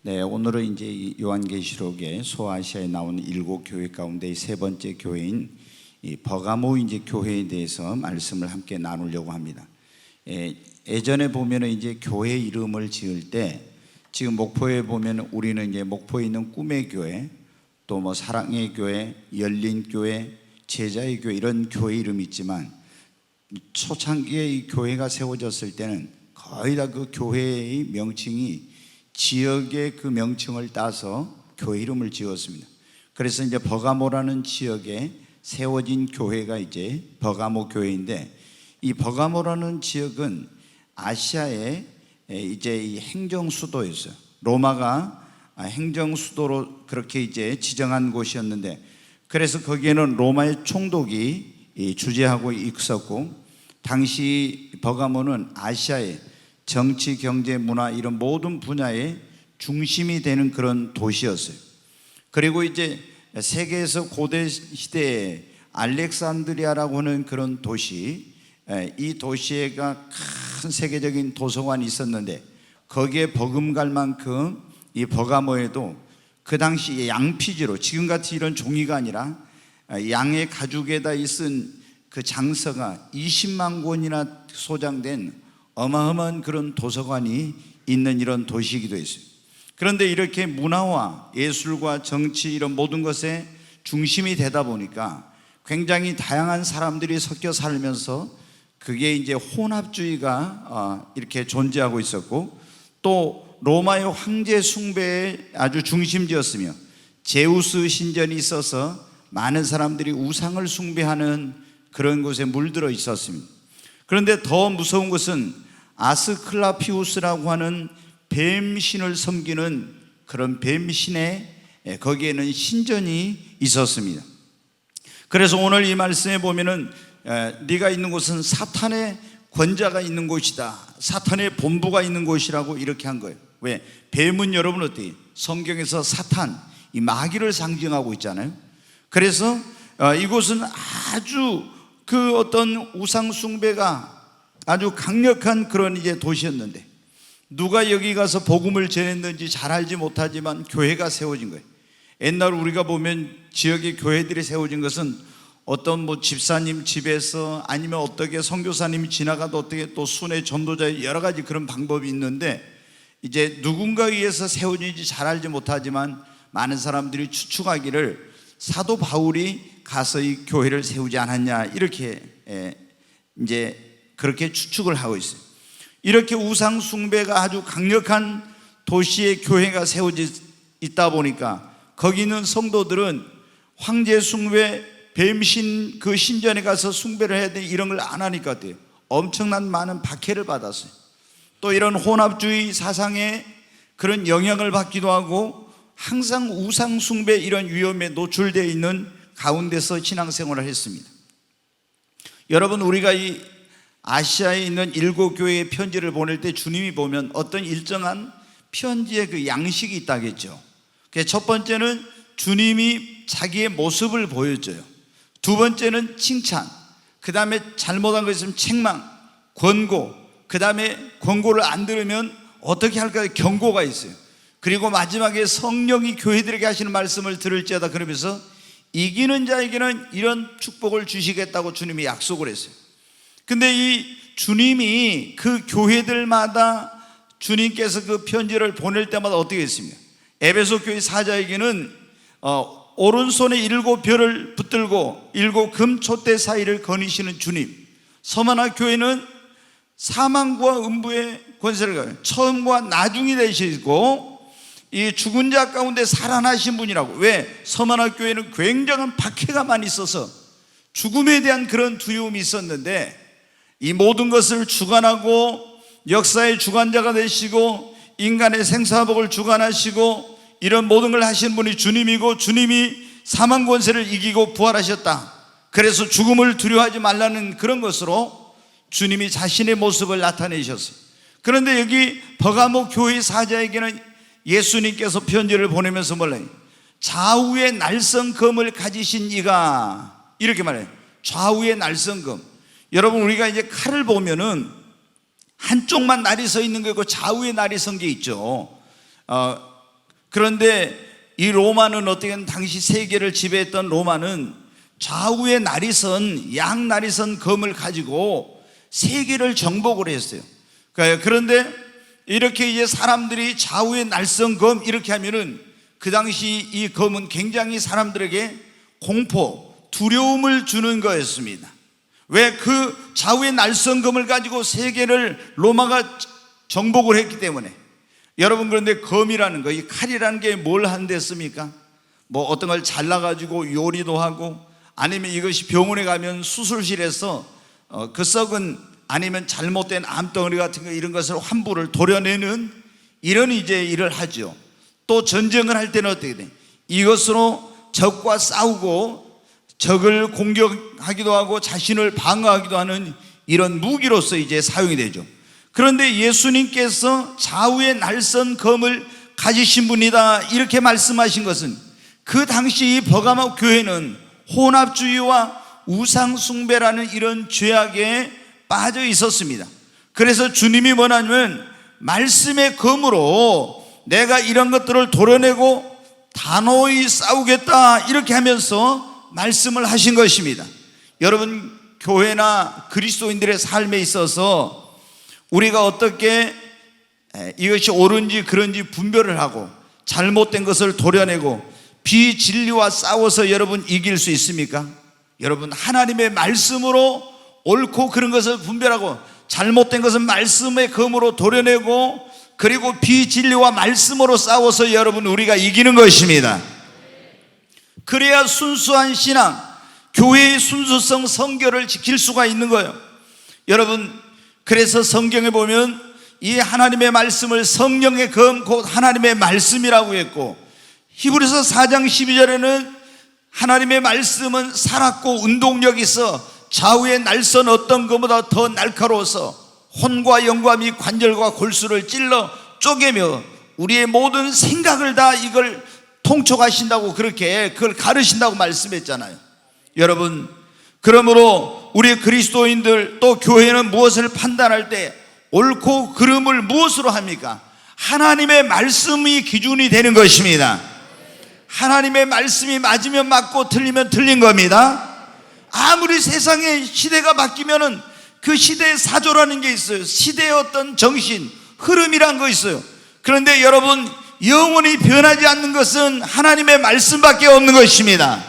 네, 오늘은 이제 이 요한계시록의 소아시아에 나오는 7교회 가운데 세 번째 교회인 이 버가모 이제 교회에 대해서 말씀을 함께 나누려고 합니다. 예전에 보면은 이제 교회 이름을 지을 때 지금 목포에 보면 우리는 이제 목포에 있는 꿈의 교회, 또 뭐 사랑의 교회, 열린 교회, 제자의 교회 이런 교회 이름이 있지만 초창기에 이 교회가 세워졌을 때는 거의 다 그 교회의 명칭이 지역의 그 명칭을 따서 교회 이름을 지었습니다. 그래서 이제 버가모라는 지역에 세워진 교회가 이제 버가모 교회인데, 이 버가모라는 지역은 아시아의 이제 이 행정 수도였어요. 로마가 행정 수도로 그렇게 이제 지정한 곳이었는데, 그래서 거기에는 로마의 총독이 주재하고 있었고, 당시 버가모는 아시아의 정치, 경제, 문화 이런 모든 분야의 중심이 되는 그런 도시였어요. 그리고 이제 세계에서 고대 시대에 알렉산드리아라고 하는 그런 도시, 이 도시에가 큰 세계적인 도서관이 있었는데 거기에 버금갈 만큼 이 버가모에도 그 당시 양피지로, 지금같이 이런 종이가 아니라 양의 가죽에다 있은 그 장서가 20만 권이나 소장된 어마어마한 그런 도서관이 있는 이런 도시이기도 했어요. 그런데 이렇게 문화와 예술과 정치 이런 모든 것의 중심이 되다 보니까 굉장히 다양한 사람들이 섞여 살면서 그게 이제 혼합주의가 이렇게 존재하고 있었고, 또 로마의 황제 숭배의 아주 중심지였으며 제우스 신전이 있어서 많은 사람들이 우상을 숭배하는 그런 곳에 물들어 있었습니다. 그런데 더 무서운 것은 아스클라피우스라고 하는 뱀신을 섬기는 그런 뱀신의 거기에는 신전이 있었습니다. 그래서 오늘 이 말씀에 보면은 네가 있는 곳은 사탄의 권자가 있는 곳이다, 사탄의 본부가 있는 곳이라고 이렇게 한 거예요. 왜? 뱀은 여러분 어때요? 성경에서 사탄, 이 마귀를 상징하고 있잖아요. 그래서 이곳은 아주 그 어떤 우상 숭배가 아주 강력한 그런 이제 도시였는데, 누가 여기 가서 복음을 전했는지 잘 알지 못하지만 교회가 세워진 거예요. 옛날 우리가 보면 지역의 교회들이 세워진 것은 어떤 뭐 집사님 집에서, 아니면 어떻게 선교사님이 지나가도 어떻게 또 순회 전도자의 여러 가지 그런 방법이 있는데, 이제 누군가에 의해서 세워진지 잘 알지 못하지만 많은 사람들이 추측하기를 사도 바울이 가서 이 교회를 세우지 않았냐, 이렇게 이제 그렇게 추측을 하고 있어요. 이렇게 우상 숭배가 아주 강력한 도시의 교회가 세워져 있다 보니까 거기 있는 성도들은 황제 숭배, 뱀신 그 신전에 가서 숭배를 해야 돼, 이런 걸 안 하니까 어때요? 엄청난 많은 박해를 받았어요. 또 이런 혼합주의 사상에 그런 영향을 받기도 하고 항상 우상 숭배 이런 위험에 노출되어 있는 가운데서 신앙생활을 했습니다. 여러분, 우리가 이 아시아에 있는 7교회의 편지를 보낼 때 주님이 보면 어떤 일정한 편지의 그 양식이 있다겠죠. 첫 번째는 주님이 자기의 모습을 보여줘요. 두 번째는 칭찬, 그 다음에 잘못한 거 있으면 책망, 권고, 그 다음에 권고를 안 들으면 어떻게 할까 경고가 있어요. 그리고 마지막에 성령이 교회들에게 하시는 말씀을 들을지어다, 그러면서 이기는 자에게는 이런 축복을 주시겠다고 주님이 약속을 했어요. 근데 이 주님이 그 교회들마다 주님께서 그 편지를 보낼 때마다 어떻게 했습니까? 에베소 교회 사자에게는 오른손에 7별을 붙들고 7 금촛대 사이를 거니시는 주님, 서머나 교회는 사망과 음부의 권세를 가요, 처음과 나중이 되시고 이 죽은 자 가운데 살아나신 분이라고. 왜? 서머나 교회는 굉장한 박해가 많이 있어서 죽음에 대한 그런 두려움이 있었는데, 이 모든 것을 주관하고 역사의 주관자가 되시고 인간의 생사복을 주관하시고 이런 모든 걸 하신 분이 주님이고, 주님이 사망 권세를 이기고 부활하셨다. 그래서 죽음을 두려워하지 말라는 그런 것으로 주님이 자신의 모습을 나타내셨어요. 그런데 여기 버가모 교회 사자에게는 예수님께서 편지를 보내면서 몰라요. 좌우의 날성검을 가지신 이가, 이렇게 말해요. 좌우의 날성검. 여러분, 우리가 이제 칼을 보면은 한쪽만 날이 서 있는 게 있고 좌우에 날이 선 게 있죠. 그런데 이 로마는 어떻게 보면 당시 세계를 지배했던 로마는 좌우에 나리선 양나리선 검을 가지고 세계를 정복을 했어요. 그런데 이렇게 이제 사람들이 좌우에 날선 검 이렇게 하면은 그 당시 이 검은 굉장히 사람들에게 공포, 두려움을 주는 거였습니다. 왜? 그 좌우의 날선 검을 가지고 세계를 로마가 정복을 했기 때문에. 여러분, 그런데 검이라는 거, 이 칼이라는 게 뭘 한댔습니까? 뭐 어떤 걸 잘라가지고 요리도 하고, 아니면 이것이 병원에 가면 수술실에서 그 썩은 아니면 잘못된 암덩어리 같은 거 이런 것을 환부를 도려내는 이런 이제 일을 하죠. 또 전쟁을 할 때는 어떻게 돼? 이것으로 적과 싸우고 적을 공격하기도 하고 자신을 방어하기도 하는 이런 무기로서 이제 사용이 되죠. 그런데 예수님께서 좌우의 날선 검을 가지신 분이다 이렇게 말씀하신 것은 그 당시 이 버가모 교회는 혼합주의와 우상숭배라는 이런 죄악에 빠져 있었습니다. 그래서 주님이 뭐냐면 말씀의 검으로 내가 이런 것들을 도려내고 단호히 싸우겠다 이렇게 하면서 말씀을 하신 것입니다. 여러분, 교회나 그리스도인들의 삶에 있어서 우리가 어떻게 이것이 옳은지 그런지 분별을 하고 잘못된 것을 도려내고 비진리와 싸워서 여러분 이길 수 있습니까? 여러분, 하나님의 말씀으로 옳고 그런 것을 분별하고 잘못된 것은 말씀의 검으로 도려내고 그리고 비진리와 말씀으로 싸워서 여러분 우리가 이기는 것입니다. 그래야 순수한 신앙, 교회의 순수성, 성결을 지킬 수가 있는 거예요. 여러분, 그래서 성경에 보면 이 하나님의 말씀을 성령의 검 곧 하나님의 말씀이라고 했고, 히브리서 4장 12절에는 하나님의 말씀은 살았고 운동력이 있어 좌우의 날선 어떤 것보다 더 날카로워서 혼과 영과 및 관절과 골수를 찔러 쪼개며 우리의 모든 생각을 다 이걸 통촉하신다고 그렇게 그걸 가르신다고 말씀했잖아요. 여러분, 그러므로 우리 그리스도인들 또 교회는 무엇을 판단할 때 옳고 그름을 무엇으로 합니까? 하나님의 말씀이 기준이 되는 것입니다. 하나님의 말씀이 맞으면 맞고 틀리면 틀린 겁니다. 아무리 세상의 시대가 바뀌면은 그 시대의 사조라는 게 있어요. 시대의 어떤 정신, 흐름이란 거 있어요. 그런데 여러분, 영원히 변하지 않는 것은 하나님의 말씀밖에 없는 것입니다.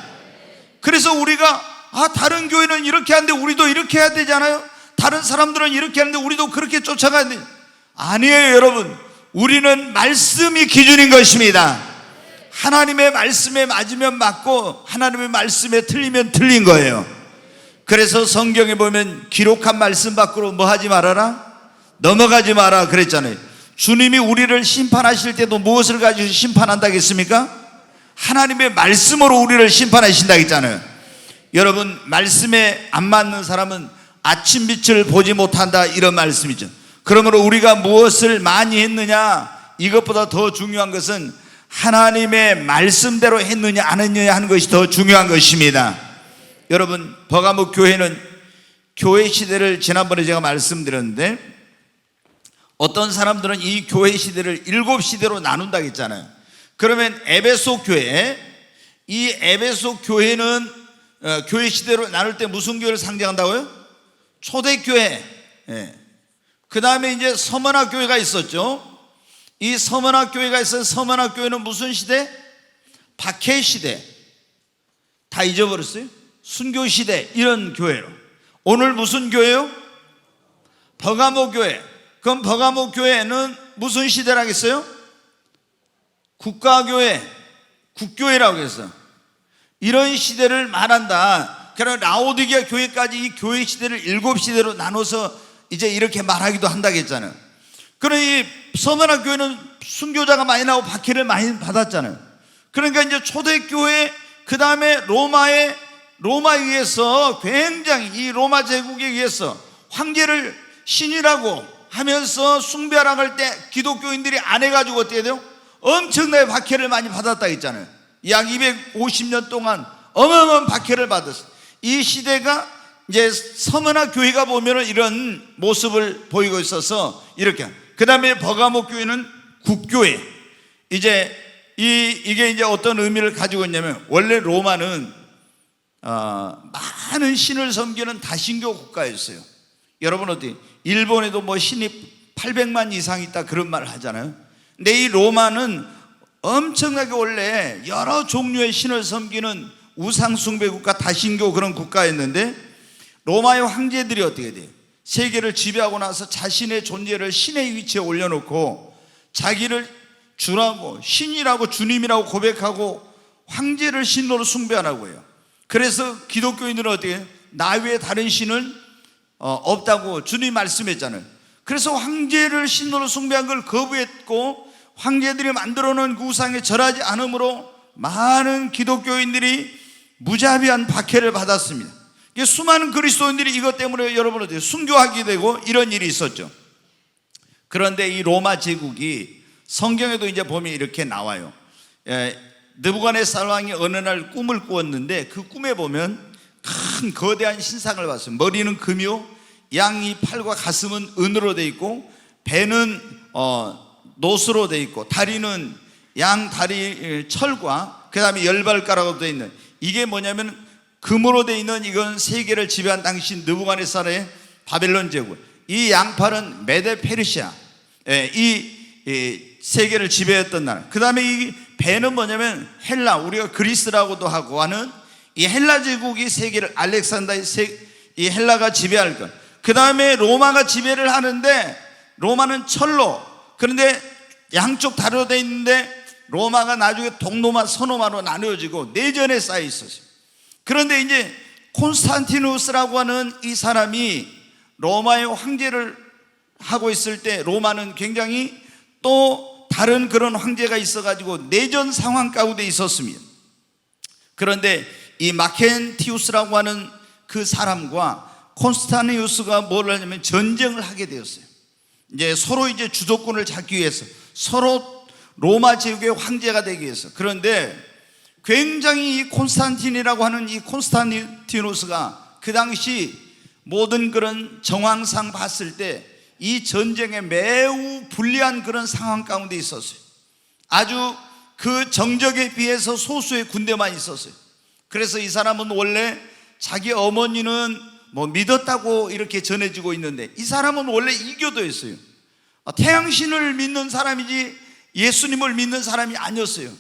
그래서 우리가 다른 교회는 이렇게 하는데 우리도 이렇게 해야 되잖아요. 다른 사람들은 이렇게 하는데 우리도 그렇게 쫓아가야 돼. 아니에요, 여러분. 우리는 말씀이 기준인 것입니다. 하나님의 말씀에 맞으면 맞고 하나님의 말씀에 틀리면 틀린 거예요. 그래서 성경에 보면 기록한 말씀 밖으로 뭐 하지 말아라? 넘어가지 마라 그랬잖아요. 주님이 우리를 심판하실 때도 무엇을 가지고 심판한다겠습니까? 하나님의 말씀으로 우리를 심판하신다 했잖아요. 여러분, 말씀에 안 맞는 사람은 아침 빛을 보지 못한다 이런 말씀이죠. 그러므로 우리가 무엇을 많이 했느냐, 이것보다 더 중요한 것은 하나님의 말씀대로 했느냐 안 했느냐 하는 것이 더 중요한 것입니다. 여러분, 버가모 교회는 교회 시대를 지난번에 제가 말씀드렸는데 어떤 사람들은 이 교회 시대를 7시대로 나눈다고 했잖아요. 그러면 에베소 교회, 이 에베소 교회는 교회 시대로 나눌 때 무슨 교회를 상징한다고요? 초대교회. 그 다음에 이제 서머나 교회가 있었죠. 이 서머나 교회가 있어서 서머나 교회는 무슨 시대? 박해 시대. 다 잊어버렸어요? 순교 시대 이런 교회로. 오늘 무슨 교회요? 버가모 교회. 그럼 버가모 교회는 무슨 시대라고 했어요? 국가교회, 국교회라고 했어. 이런 시대를 말한다. 그러나 라오디게아 교회까지 이 교회 시대를 7시대로 나눠서 이제 이렇게 말하기도 한다고 했잖아요. 그러니 이 서머나 교회는 순교자가 많이 나오고 박해를 많이 받았잖아요. 그러니까 이제 초대교회, 그 다음에 로마에 의해서 굉장히 이 로마 제국에 의해서 황제를 신이라고 하면서 숭배하라고 할 때 기독교인들이 안 해가지고 어떻게 돼요? 엄청나게 박해를 많이 받았다 했잖아요. 약 250년 동안 어마어마한 박해를 받았어요. 이 시대가 이제 서머나 교회가 보면은 이런 모습을 보이고 있어서 이렇게. 그 다음에 버가모 교회는 국교회. 이제 이게 이제 어떤 의미를 가지고 있냐면, 원래 로마는 많은 신을 섬기는 다신교 국가였어요. 여러분 어떻게, 일본에도 뭐 신이 800만 이상 있다 그런 말을 하잖아요. 근데 이 로마는 엄청나게 원래 여러 종류의 신을 섬기는 우상숭배 국가, 다신교 그런 국가였는데, 로마의 황제들이 어떻게 돼요? 세계를 지배하고 나서 자신의 존재를 신의 위치에 올려놓고 자기를 주라고, 신이라고, 주님이라고 고백하고 황제를 신으로 숭배하라고 해요. 그래서 기독교인들은 어떻게 해요? 나 외에 다른 신은 없다고 주님이 말씀했잖아요. 그래서 황제를 신으로 숭배한 걸 거부했고, 황제들이 만들어 놓은 그 우상에 절하지 않으므로 많은 기독교인들이 무자비한 박해를 받았습니다. 수많은 그리스도인들이 이것 때문에 여러분 어때요? 순교하게 되고 이런 일이 있었죠. 그런데 이 로마 제국이 성경에도 이제 보면 이렇게 나와요. 느부갓네살 왕이 어느 날 꿈을 꾸었는데, 그 꿈에 보면 큰 거대한 신상을 봤어요. 머리는 금이요, 양이 팔과 가슴은 은으로 돼 있고, 배는 노스로 돼 있고, 다리는 양 다리 철과 그 다음에 열발가락으로 돼 있는, 이게 뭐냐면 금으로 돼 있는, 이건 세계를 지배한 당시 느부갓네살의 바벨론 제국. 이 양팔은 메데 페르시아, 이 세계를 지배했던 나라. 그 다음에 이 배는 뭐냐면 헬라, 우리가 그리스라고도 하고 하는 이 헬라 제국이 세계를, 알렉산더의 이 헬라가 지배할 것. 그 다음에 로마가 지배를 하는데, 로마는 철로, 그런데 양쪽 다리로 되어 있는데 로마가 나중에 동로마 서로마로 나누어지고 내전에 쌓여 있었어요. 그런데 이제 콘스탄티누스라고 하는 이 사람이 로마의 황제를 하고 있을 때, 로마는 굉장히 또 다른 그런 황제가 있어가지고 내전 상황 가운데 있었습니다. 그런데 이 마켄티우스라고 하는 그 사람과 콘스탄티누스가 뭘 하냐면 전쟁을 하게 되었어요. 이제 서로 이제 주도권을 잡기 위해서, 서로 로마 제국의 황제가 되기 위해서. 그런데 굉장히 이 콘스탄틴이라고 하는 이 콘스탄티누스가 그 당시 모든 그런 정황상 봤을 때 이 전쟁에 매우 불리한 그런 상황 가운데 있었어요. 아주 그 정적에 비해서 소수의 군대만 있었어요. 그래서 이 사람은 원래 자기 어머니는 뭐 믿었다고 이렇게 전해지고 있는데, 이 사람은 원래 이교도였어요. 태양신을 믿는 사람이지 예수님을 믿는 사람이 아니었어요.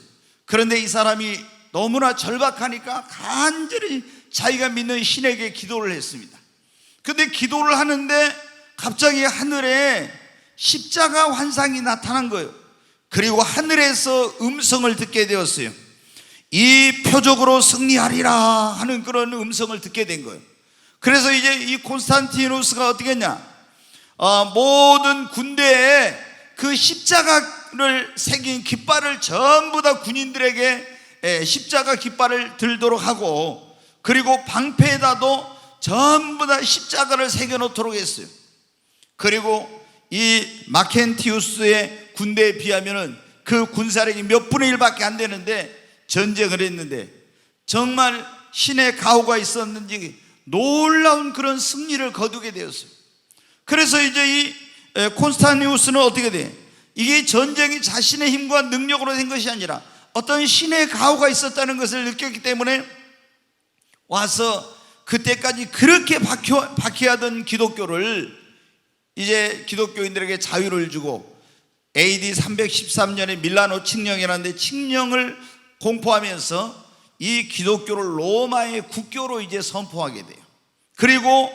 그런데 이 사람이 너무나 절박하니까 간절히 자기가 믿는 신에게 기도를 했습니다. 근데 기도를 하는데 갑자기 하늘에 십자가 환상이 나타난 거예요. 그리고 하늘에서 음성을 듣게 되었어요. 이 표적으로 승리하리라 하는 그런 음성을 듣게 된 거예요. 그래서 이제 이 콘스탄티누스가 어떻게 했냐, 모든 군대에 그 십자가를 새긴 깃발을 전부 다 군인들에게 십자가 깃발을 들도록 하고, 그리고 방패에다도 전부 다 십자가를 새겨놓도록 했어요. 그리고 이 마켄티우스의 군대에 비하면은 그 군사력이 몇 분의 1밖에 안 되는데 전쟁을 했는데, 정말 신의 가호가 있었는지 놀라운 그런 승리를 거두게 되었어요. 그래서 이제 이 콘스탄티누스는 어떻게 돼? 이게 전쟁이 자신의 힘과 능력으로 된 것이 아니라 어떤 신의 가호가 있었다는 것을 느꼈기 때문에 와서 그때까지 그렇게 박해하던 기독교를 이제 기독교인들에게 자유를 주고, AD 313년에 밀라노 칙령이라는데 칙령을 공포하면서 이 기독교를 로마의 국교로 이제 선포하게 돼요. 그리고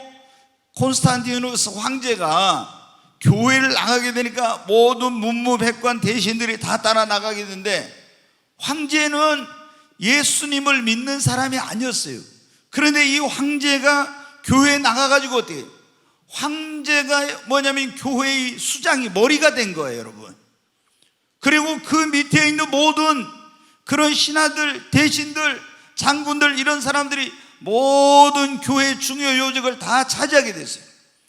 콘스탄티누스 황제가 교회를 나가게 되니까 모든 문무백관 대신들이 다 따라 나가게 되는데, 황제는 예수님을 믿는 사람이 아니었어요. 그런데 이 황제가 교회에 나가가지고 어떻게 해요? 황제가 뭐냐면 교회의 수장이, 머리가 된 거예요, 여러분. 그리고 그 밑에 있는 모든 그런 신하들, 대신들, 장군들, 이런 사람들이 모든 교회의 중요 요직을 다 차지하게 됐어요.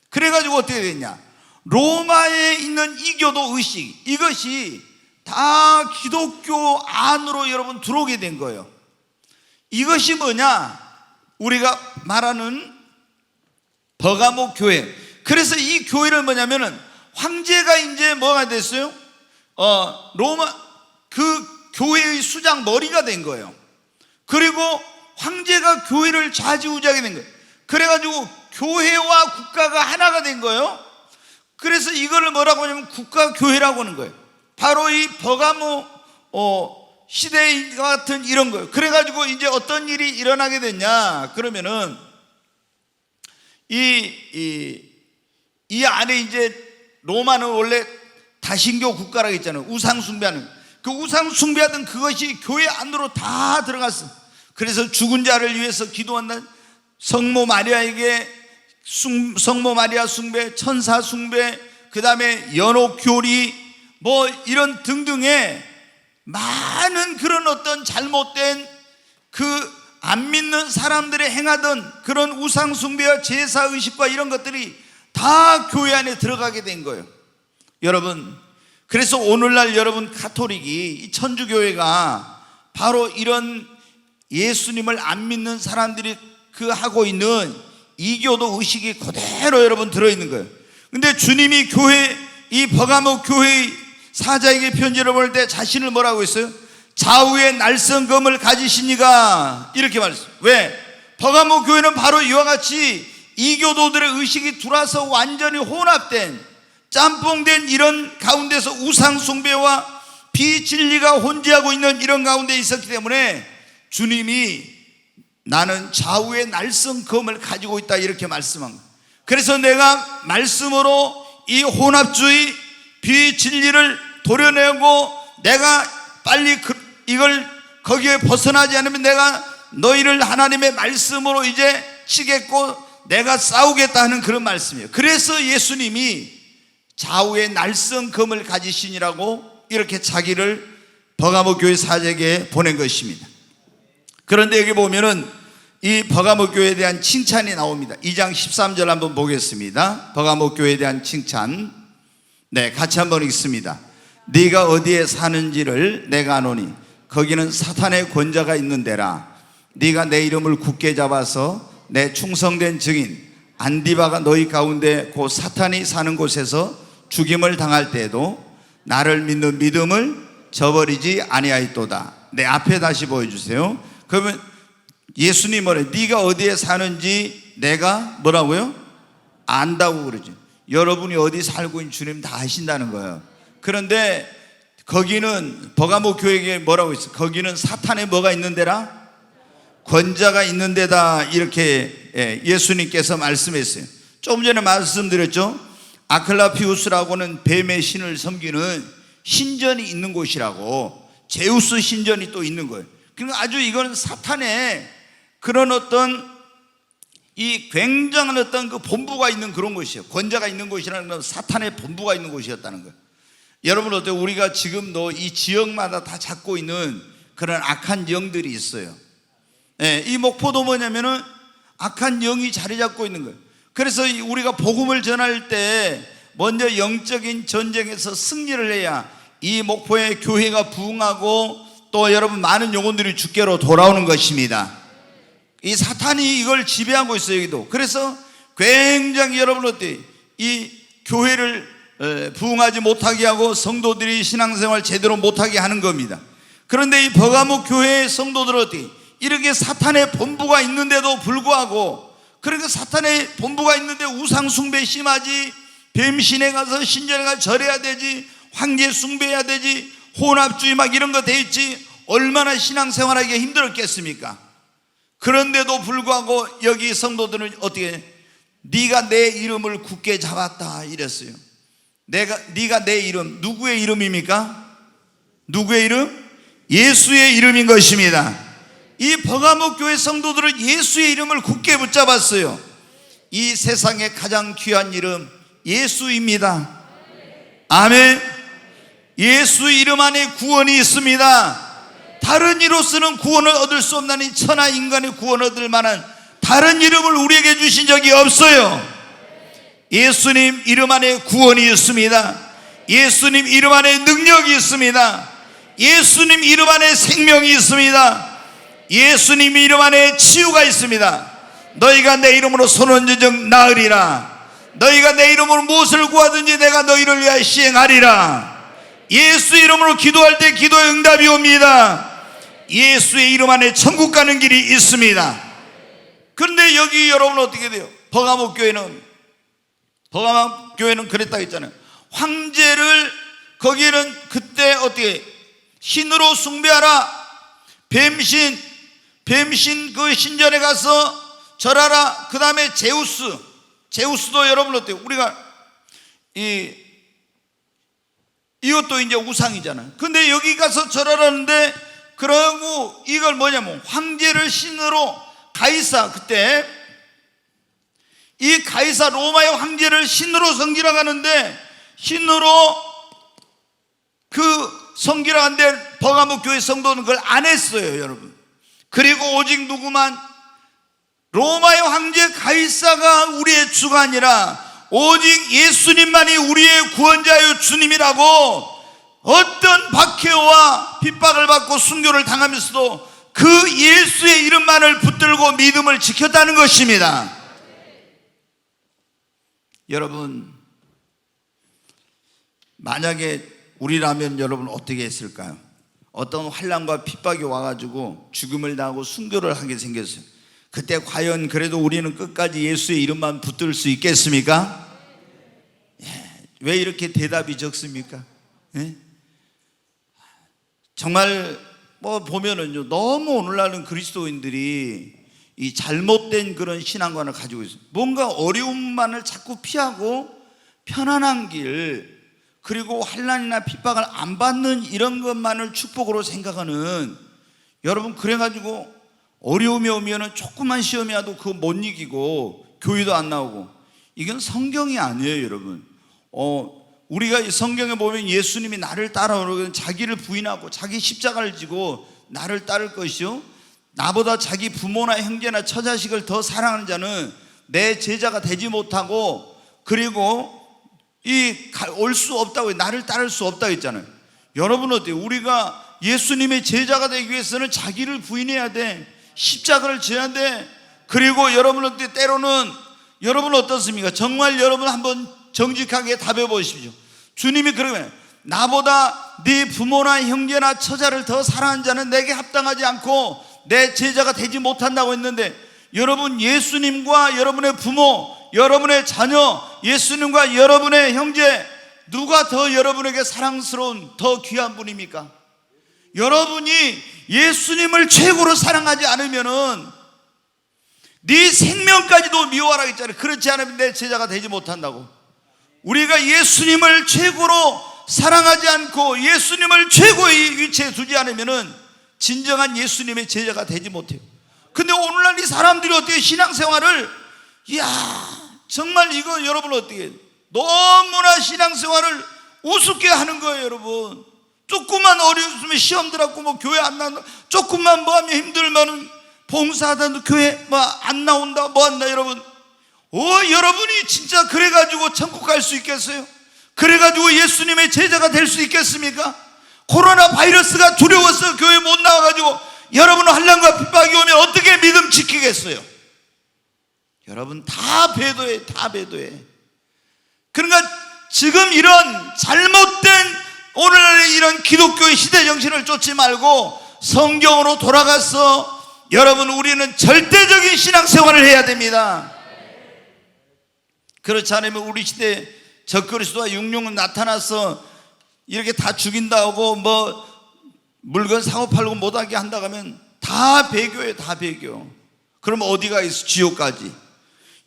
그래가지고 어떻게 됐냐, 로마에 있는 이교도 의식, 이것이 다 기독교 안으로 여러분 들어오게 된 거예요. 이것이 뭐냐, 우리가 말하는 버가모 교회. 그래서 이 교회를 뭐냐면은 황제가 이제 뭐가 됐어요? 로마 그 교회의 수장 머리가 된 거예요. 그리고 황제가 교회를 좌지우지하게 된 거예요. 그래가지고 교회와 국가가 하나가 된 거예요. 그래서 이거를 뭐라고 하냐면 국가교회라고 하는 거예요. 바로 이 버가모 시대 같은 이런 거예요. 그래가지고 이제 어떤 일이 일어나게 됐냐 그러면은 이 안에 이제 로마는 원래 다신교 국가라고 했잖아요. 우상 숭배하는 그 우상 숭배하던 그것이 교회 안으로 다 들어갔어. 그래서 죽은 자를 위해서 기도한다. 성모 마리아에게 성모 마리아 숭배, 천사 숭배, 그 다음에 연옥교리 뭐 이런 등등의 많은 그런 어떤 잘못된 그 안 믿는 사람들이 행하던 그런 우상 숭배와 제사 의식과 이런 것들이 다 교회 안에 들어가게 된 거예요. 여러분, 그래서 오늘날 여러분 가톨릭이 이 천주교회가 바로 이런 예수님을 안 믿는 사람들이 그 하고 있는 이교도 의식이 그대로 여러분 들어있는 거예요. 근데 주님이 교회 이 버가모 교회의 사자에게 편지를 보낼 때 자신을 뭐라고 했어요? 좌우의 날성검을 가지시니가 이렇게 말했어요. 왜? 버가모 교회는 바로 이와 같이 이교도들의 의식이 들어와서 완전히 혼합된 짬뽕된 이런 가운데서 우상 숭배와 비진리가 혼재하고 있는 이런 가운데 있었기 때문에 주님이 나는 좌우의 날성검을 가지고 있다 이렇게 말씀한 거예요. 그래서 내가 말씀으로 이 혼합주의 비진리를 도려내고 내가 빨리 이걸 거기에 벗어나지 않으면 내가 너희를 하나님의 말씀으로 이제 치겠고 내가 싸우겠다 하는 그런 말씀이에요. 그래서 예수님이 좌우의 날성검을 가지시니라고 이렇게 자기를 버가모 교회 사제에게 보낸 것입니다. 그런데 여기 보면은 이 버가모 교회에 대한 칭찬이 나옵니다. 2장 13절 한번 보겠습니다. 버가모 교회에 대한 칭찬. 네, 같이 한번 읽습니다. 네가 어디에 사는지를 내가 아노니 거기는 사탄의 권자가 있는 데라. 네가 내 이름을 굳게 잡아서 내 충성된 증인 안디바가 너희 가운데 곧 사탄이 사는 곳에서 죽임을 당할 때에도 나를 믿는 믿음을 저버리지 아니하였도다. 내 앞에 다시 보여주세요. 그러면 예수님 뭐래요? 네가 어디에 사는지 내가 뭐라고요? 안다고 그러죠. 여러분이 어디 살고 있는 주님 다 아신다는 거예요. 그런데 거기는 버가모 교회에 뭐라고 했어요? 거기는 사탄의 뭐가 있는 데라? 권자가 있는 데다 이렇게 예수님께서 말씀했어요. 조금 전에 말씀드렸죠. 아클라피우스라고는 뱀의 신을 섬기는 신전이 있는 곳이라고, 제우스 신전이 또 있는 거예요. 그러니까 아주 이거는 사탄의 그런 어떤 이 굉장한 어떤 그 본부가 있는 그런 곳이에요. 권자가 있는 곳이라는 건 사탄의 본부가 있는 곳이었다는 거예요. 여러분 어때요? 우리가 지금도 이 지역마다 다 잡고 있는 그런 악한 영들이 있어요. 이 목포도 뭐냐면은 악한 영이 자리 잡고 있는 거예요. 그래서 우리가 복음을 전할 때 먼저 영적인 전쟁에서 승리를 해야 이 목포의 교회가 부흥하고 또 여러분 많은 영혼들이 주께로 돌아오는 것입니다. 이 사탄이 이걸 지배하고 있어요, 여기도. 그래서 굉장히 여러분 어때요? 이 교회를 부흥하지 못하게 하고 성도들이 신앙생활 제대로 못하게 하는 겁니다. 그런데 이 버가모 교회의 성도들은 어떻게 이렇게 사탄의 본부가 있는데도 불구하고, 그러니까 사탄의 본부가 있는데 우상 숭배 심하지, 뱀신에 가서 신전에 가서 절해야 되지, 황제 숭배해야 되지, 혼합주의 막 이런 거 돼 있지, 얼마나 신앙생활하기가 힘들었겠습니까? 그런데도 불구하고 여기 성도들은 어떻게, 네가 내 이름을 굳게 잡았다 이랬어요. 네가 내 이름, 누구의 이름입니까? 누구의 이름? 예수의 이름인 것입니다. 이 버가모 교회 성도들은 예수의 이름을 굳게 붙잡았어요. 이 세상에 가장 귀한 이름 예수입니다. 아멘. 예수 이름 안에 구원이 있습니다. 다른 이로서는 구원을 얻을 수 없나니 천하 인간의 구원을 얻을 만한 다른 이름을 우리에게 주신 적이 없어요. 예수님 이름 안에 구원이 있습니다. 예수님 이름 안에 능력이 있습니다. 예수님 이름 안에 생명이 있습니다. 예수님 이름 안에 치유가 있습니다. 너희가 내 이름으로 손언지정 나으리라. 너희가 내 이름으로 무엇을 구하든지 내가 너희를 위하여 시행하리라. 예수의 이름으로 기도할 때 기도의 응답이 옵니다. 예수의 이름 안에 천국 가는 길이 있습니다. 그런데 여기 여러분 어떻게 돼요? 버가모 교회는 그랬다 했잖아요. 황제를 거기에는 그때 어떻게 신으로 숭배하라. 뱀신 그 신전에 가서 절하라. 그 다음에 제우스도 여러분 어때요? 우리가 이것도 이제 우상이잖아요. 근데 여기 가서 절하라는데, 그러고 이걸 뭐냐면 황제를 신으로, 가이사, 그때 이 가이사 로마의 황제를 신으로 섬기러 가는데, 신으로 그 섬기러 가는데 버가모 교회 성도는 그걸 안 했어요, 여러분. 그리고 오직 누구만, 로마의 황제 가이사가 우리의 주가 아니라 오직 예수님만이 우리의 구원자요 주님이라고 어떤 박해와 핍박을 받고 순교를 당하면서도 그 예수의 이름만을 붙들고 믿음을 지켰다는 것입니다. 여러분, 만약에 우리라면 여러분 어떻게 했을까요? 어떤 환난과 핍박이 와가지고 죽음을 당하고 순교를 하게 생겼어요. 그때 과연 그래도 우리는 끝까지 예수의 이름만 붙들 수 있겠습니까? 왜 이렇게 대답이 적습니까? 정말 보면은요, 너무 오늘날은 그리스도인들이 이 잘못된 그런 신앙관을 가지고 있어요. 뭔가 어려움만을 자꾸 피하고 편안한 길, 그리고 환난이나 핍박을 안 받는 이런 것만을 축복으로 생각하는, 여러분, 그래가지고 어려움이 오면은 조그만 시험이 와도 그거 못 이기고 교회도 안 나오고, 이건 성경이 아니에요, 여러분. 우리가 이 성경에 보면 예수님이 나를 따라오는, 자기를 부인하고 자기 십자가를 지고 나를 따를 것이요, 나보다 자기 부모나 형제나 처자식을 더 사랑하는 자는 내 제자가 되지 못하고, 그리고 올 수 없다고, 나를 따를 수 없다고 했잖아요. 여러분 어때요? 우리가 예수님의 제자가 되기 위해서는 자기를 부인해야 돼. 십자가를 져야 돼. 그리고 여러분 어때? 때로는 여러분 어떻습니까? 정말 여러분 한번 정직하게 답해 보십시오. 주님이 그러면 나보다 네 부모나 형제나 처자를 더 사랑하는 자는 내게 합당하지 않고 내 제자가 되지 못한다고 했는데, 여러분 예수님과 여러분의 부모, 여러분의 자녀, 예수님과 여러분의 형제, 누가 더 여러분에게 사랑스러운, 더 귀한 분입니까? 여러분이 예수님을 최고로 사랑하지 않으면은 네 생명까지도 미워하라 했잖아요. 그렇지 않으면 내 제자가 되지 못한다고. 우리가 예수님을 최고로 사랑하지 않고 예수님을 최고의 위치에 두지 않으면은 진정한 예수님의 제자가 되지 못해요. 근데 오늘날 이 사람들이 어떻게 신앙생활을, 정말 이거 여러분 어떻게, 너무나 신앙생활을 우습게 하는 거예요, 여러분. 조금만 어려우면 시험 들었고 교회 안 나온다, 조금만 하면 힘들면은 봉사하다 교회 안 나온다, 한다. 여러분, 여러분이 진짜 그래가지고 천국 갈 수 있겠어요? 그래가지고 예수님의 제자가 될 수 있겠습니까? 코로나 바이러스가 두려워서 교회 못 나와가지고 여러분 환난과 핍박이 오면 어떻게 믿음 지키겠어요? 여러분 다 배도해, 다 배도해. 그러니까 지금 이런 잘못된 오늘날의 이런 기독교의 시대 정신을 쫓지 말고 성경으로 돌아가서 여러분, 우리는 절대적인 신앙생활을 해야 됩니다. 그렇지 않으면 우리 시대에 적그리스도와 육룡은 나타나서 이렇게 다 죽인다고 물건 사고 팔고 못하게 한다고 하면 다 배교예요, 다 배교. 그러면 어디가 있어? 지옥까지.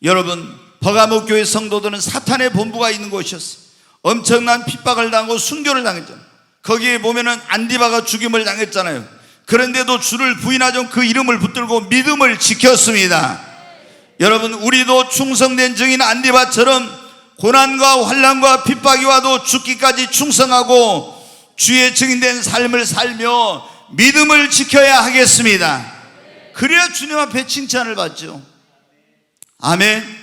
여러분, 버가모 교회 성도들은 사탄의 본부가 있는 곳이었어요. 엄청난 핍박을 당하고 순교를 당했잖아요. 거기에 보면은 안디바가 죽임을 당했잖아요. 그런데도 주를 부인하지 않고 그 이름을 붙들고 믿음을 지켰습니다. 여러분, 우리도 충성된 증인 안디바처럼 고난과 환난과 핍박이 와도 죽기까지 충성하고 주의 증인된 삶을 살며 믿음을 지켜야 하겠습니다. 그래야 주님 앞에 칭찬을 받죠. 아멘.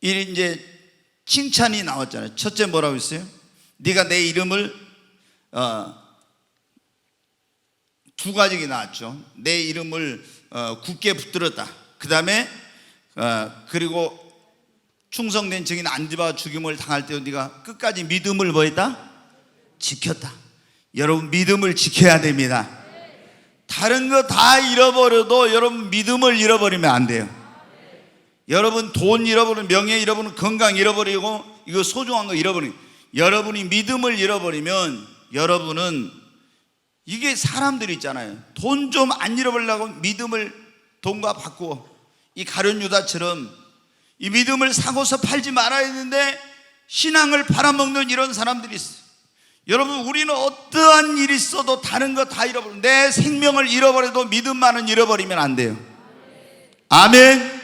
이제 칭찬이 나왔잖아요. 첫째 뭐라고 했어요? 네가 내 이름을 두 가지가 나왔죠. 내 이름을 굳게 붙들었다. 그 다음에 그리고 충성된 증인 안디바가 죽임을 당할 때도 네가 끝까지 믿음을 뭐했다? 지켰다. 여러분 믿음을 지켜야 됩니다. 다른 거 다 잃어버려도 여러분 믿음을 잃어버리면 안 돼요. 여러분 돈 잃어버리고 명예 잃어버리고 건강 잃어버리고 이거 소중한 거 잃어버리고 여러분이 믿음을 잃어버리면 여러분은 이게 사람들이 있잖아요. 돈 좀 안 잃어버리려고 믿음을 돈과 바꾸어 이 가룟 유다처럼 이 믿음을 사고서 팔지 말아야 되는데 신앙을 팔아먹는 이런 사람들이 있어요. 여러분 우리는 어떠한 일이 있어도 다른 거 다 잃어버려. 내 생명을 잃어버려도 믿음만은 잃어버리면 안 돼요. 아멘.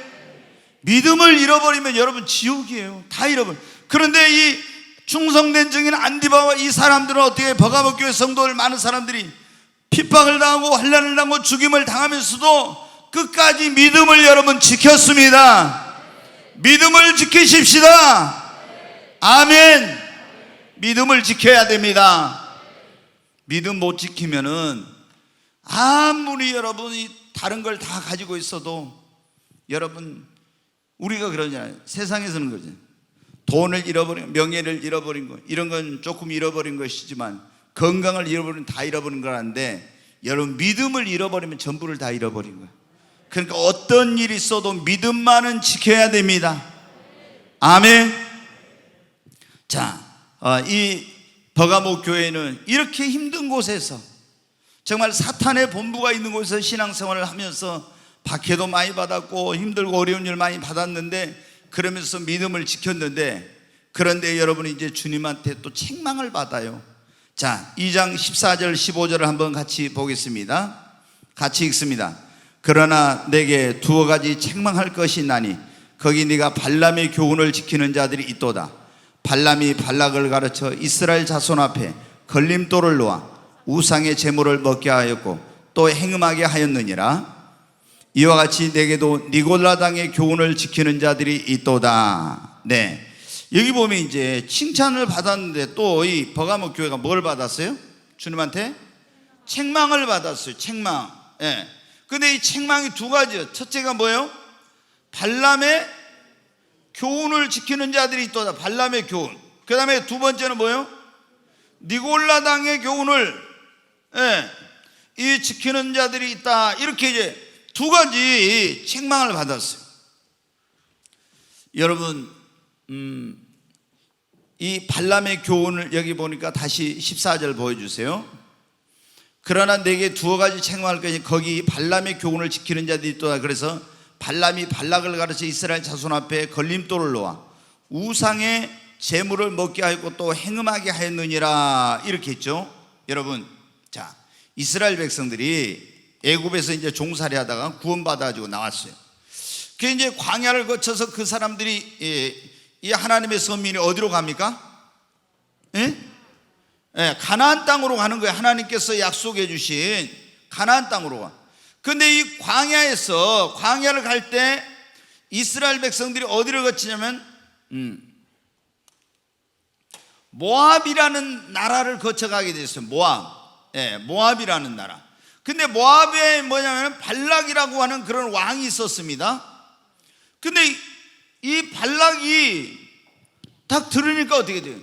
믿음을 잃어버리면 여러분 지옥이에요. 다 잃어버려. 그런데 이 충성된 증인 안디바와 이 사람들은 어떻게 버가모 교회 성도들 많은 사람들이 핍박을 당하고 환난을 당하고 죽임을 당하면서도 끝까지 믿음을 여러분 지켰습니다. 믿음을 지키십시다. 아멘. 믿음을 지켜야 됩니다. 믿음 못 지키면은 아무리 여러분이 다른 걸 다 가지고 있어도 여러분 우리가 그러잖아요. 세상에서는 그러잖아요. 돈을 잃어버린 명예를 잃어버린 거 이런 건 조금 잃어버린 것이지만 건강을 잃어버리면 다 잃어버린 거라는데 여러분 믿음을 잃어버리면 전부를 다 잃어버린 거예요. 그러니까 어떤 일이 있어도 믿음만은 지켜야 됩니다. 아멘. 자, 이 버가모 교회는 이렇게 힘든 곳에서 정말 사탄의 본부가 있는 곳에서 신앙생활을 하면서 박해도 많이 받았고 힘들고 어려운 일 많이 받았는데 그러면서 믿음을 지켰는데 그런데 여러분이 이제 주님한테 또 책망을 받아요. 자, 2장 14절 15절을 한번 같이 보겠습니다. 같이 읽습니다. 그러나 내게 두어 가지 책망할 것이 있나니 거기 네가 발람의 교훈을 지키는 자들이 있도다. 발람이 발락을 가르쳐 이스라엘 자손 앞에 걸림돌을 놓아 우상의 제물을 먹게 하였고 또 행음하게 하였느니라. 이와 같이 내게도 니골라당의 교훈을 지키는 자들이 있도다. 네, 여기 보면 이제 칭찬을 받았는데 또 이 버가모 교회가 뭘 받았어요? 주님한테 책망을 받았어요. 책망. 예. 근데 이 책망이 두 가지요. 첫째가 뭐예요? 발람의 교훈을 지키는 자들이 있도다. 발람의 교훈. 그 다음에 두 번째는 뭐예요? 니골라당의 교훈을 이 지키는 자들이 있다. 이렇게 이제 두 가지 책망을 받았어요. 여러분 이 발람의 교훈을 여기 보니까 다시 14절 보여주세요. 그러나 내게 두어 가지 책망할 것이니 거기 발람의 교훈을 지키는 자들이 있도다. 그래서 발람이 발락을 가르쳐 이스라엘 자손 앞에 걸림돌을 놓아 우상의 제물을 먹게 하였고 또 행음하게 하였느니라. 이렇게 했죠. 여러분, 자, 이스라엘 백성들이 애굽에서 이제 종살이 하다가 구원받아가지고 나왔어요. 그 이제 광야를 거쳐서 그 사람들이 이 하나님의 선민이 어디로 갑니까? 가나안 땅으로 가는 거예요. 하나님께서 약속해 주신 가나안 땅으로 가. 근데 이 광야에서 광야를 갈 때 이스라엘 백성들이 어디를 거치냐면 모압이라는 나라를 거쳐가게 됐어요. 모압. 모압이라는 나라. 근데 모압에 뭐냐면 발락이라고 하는 그런 왕이 있었습니다. 근데 이 발락이 딱 들으니까 어떻게 돼요?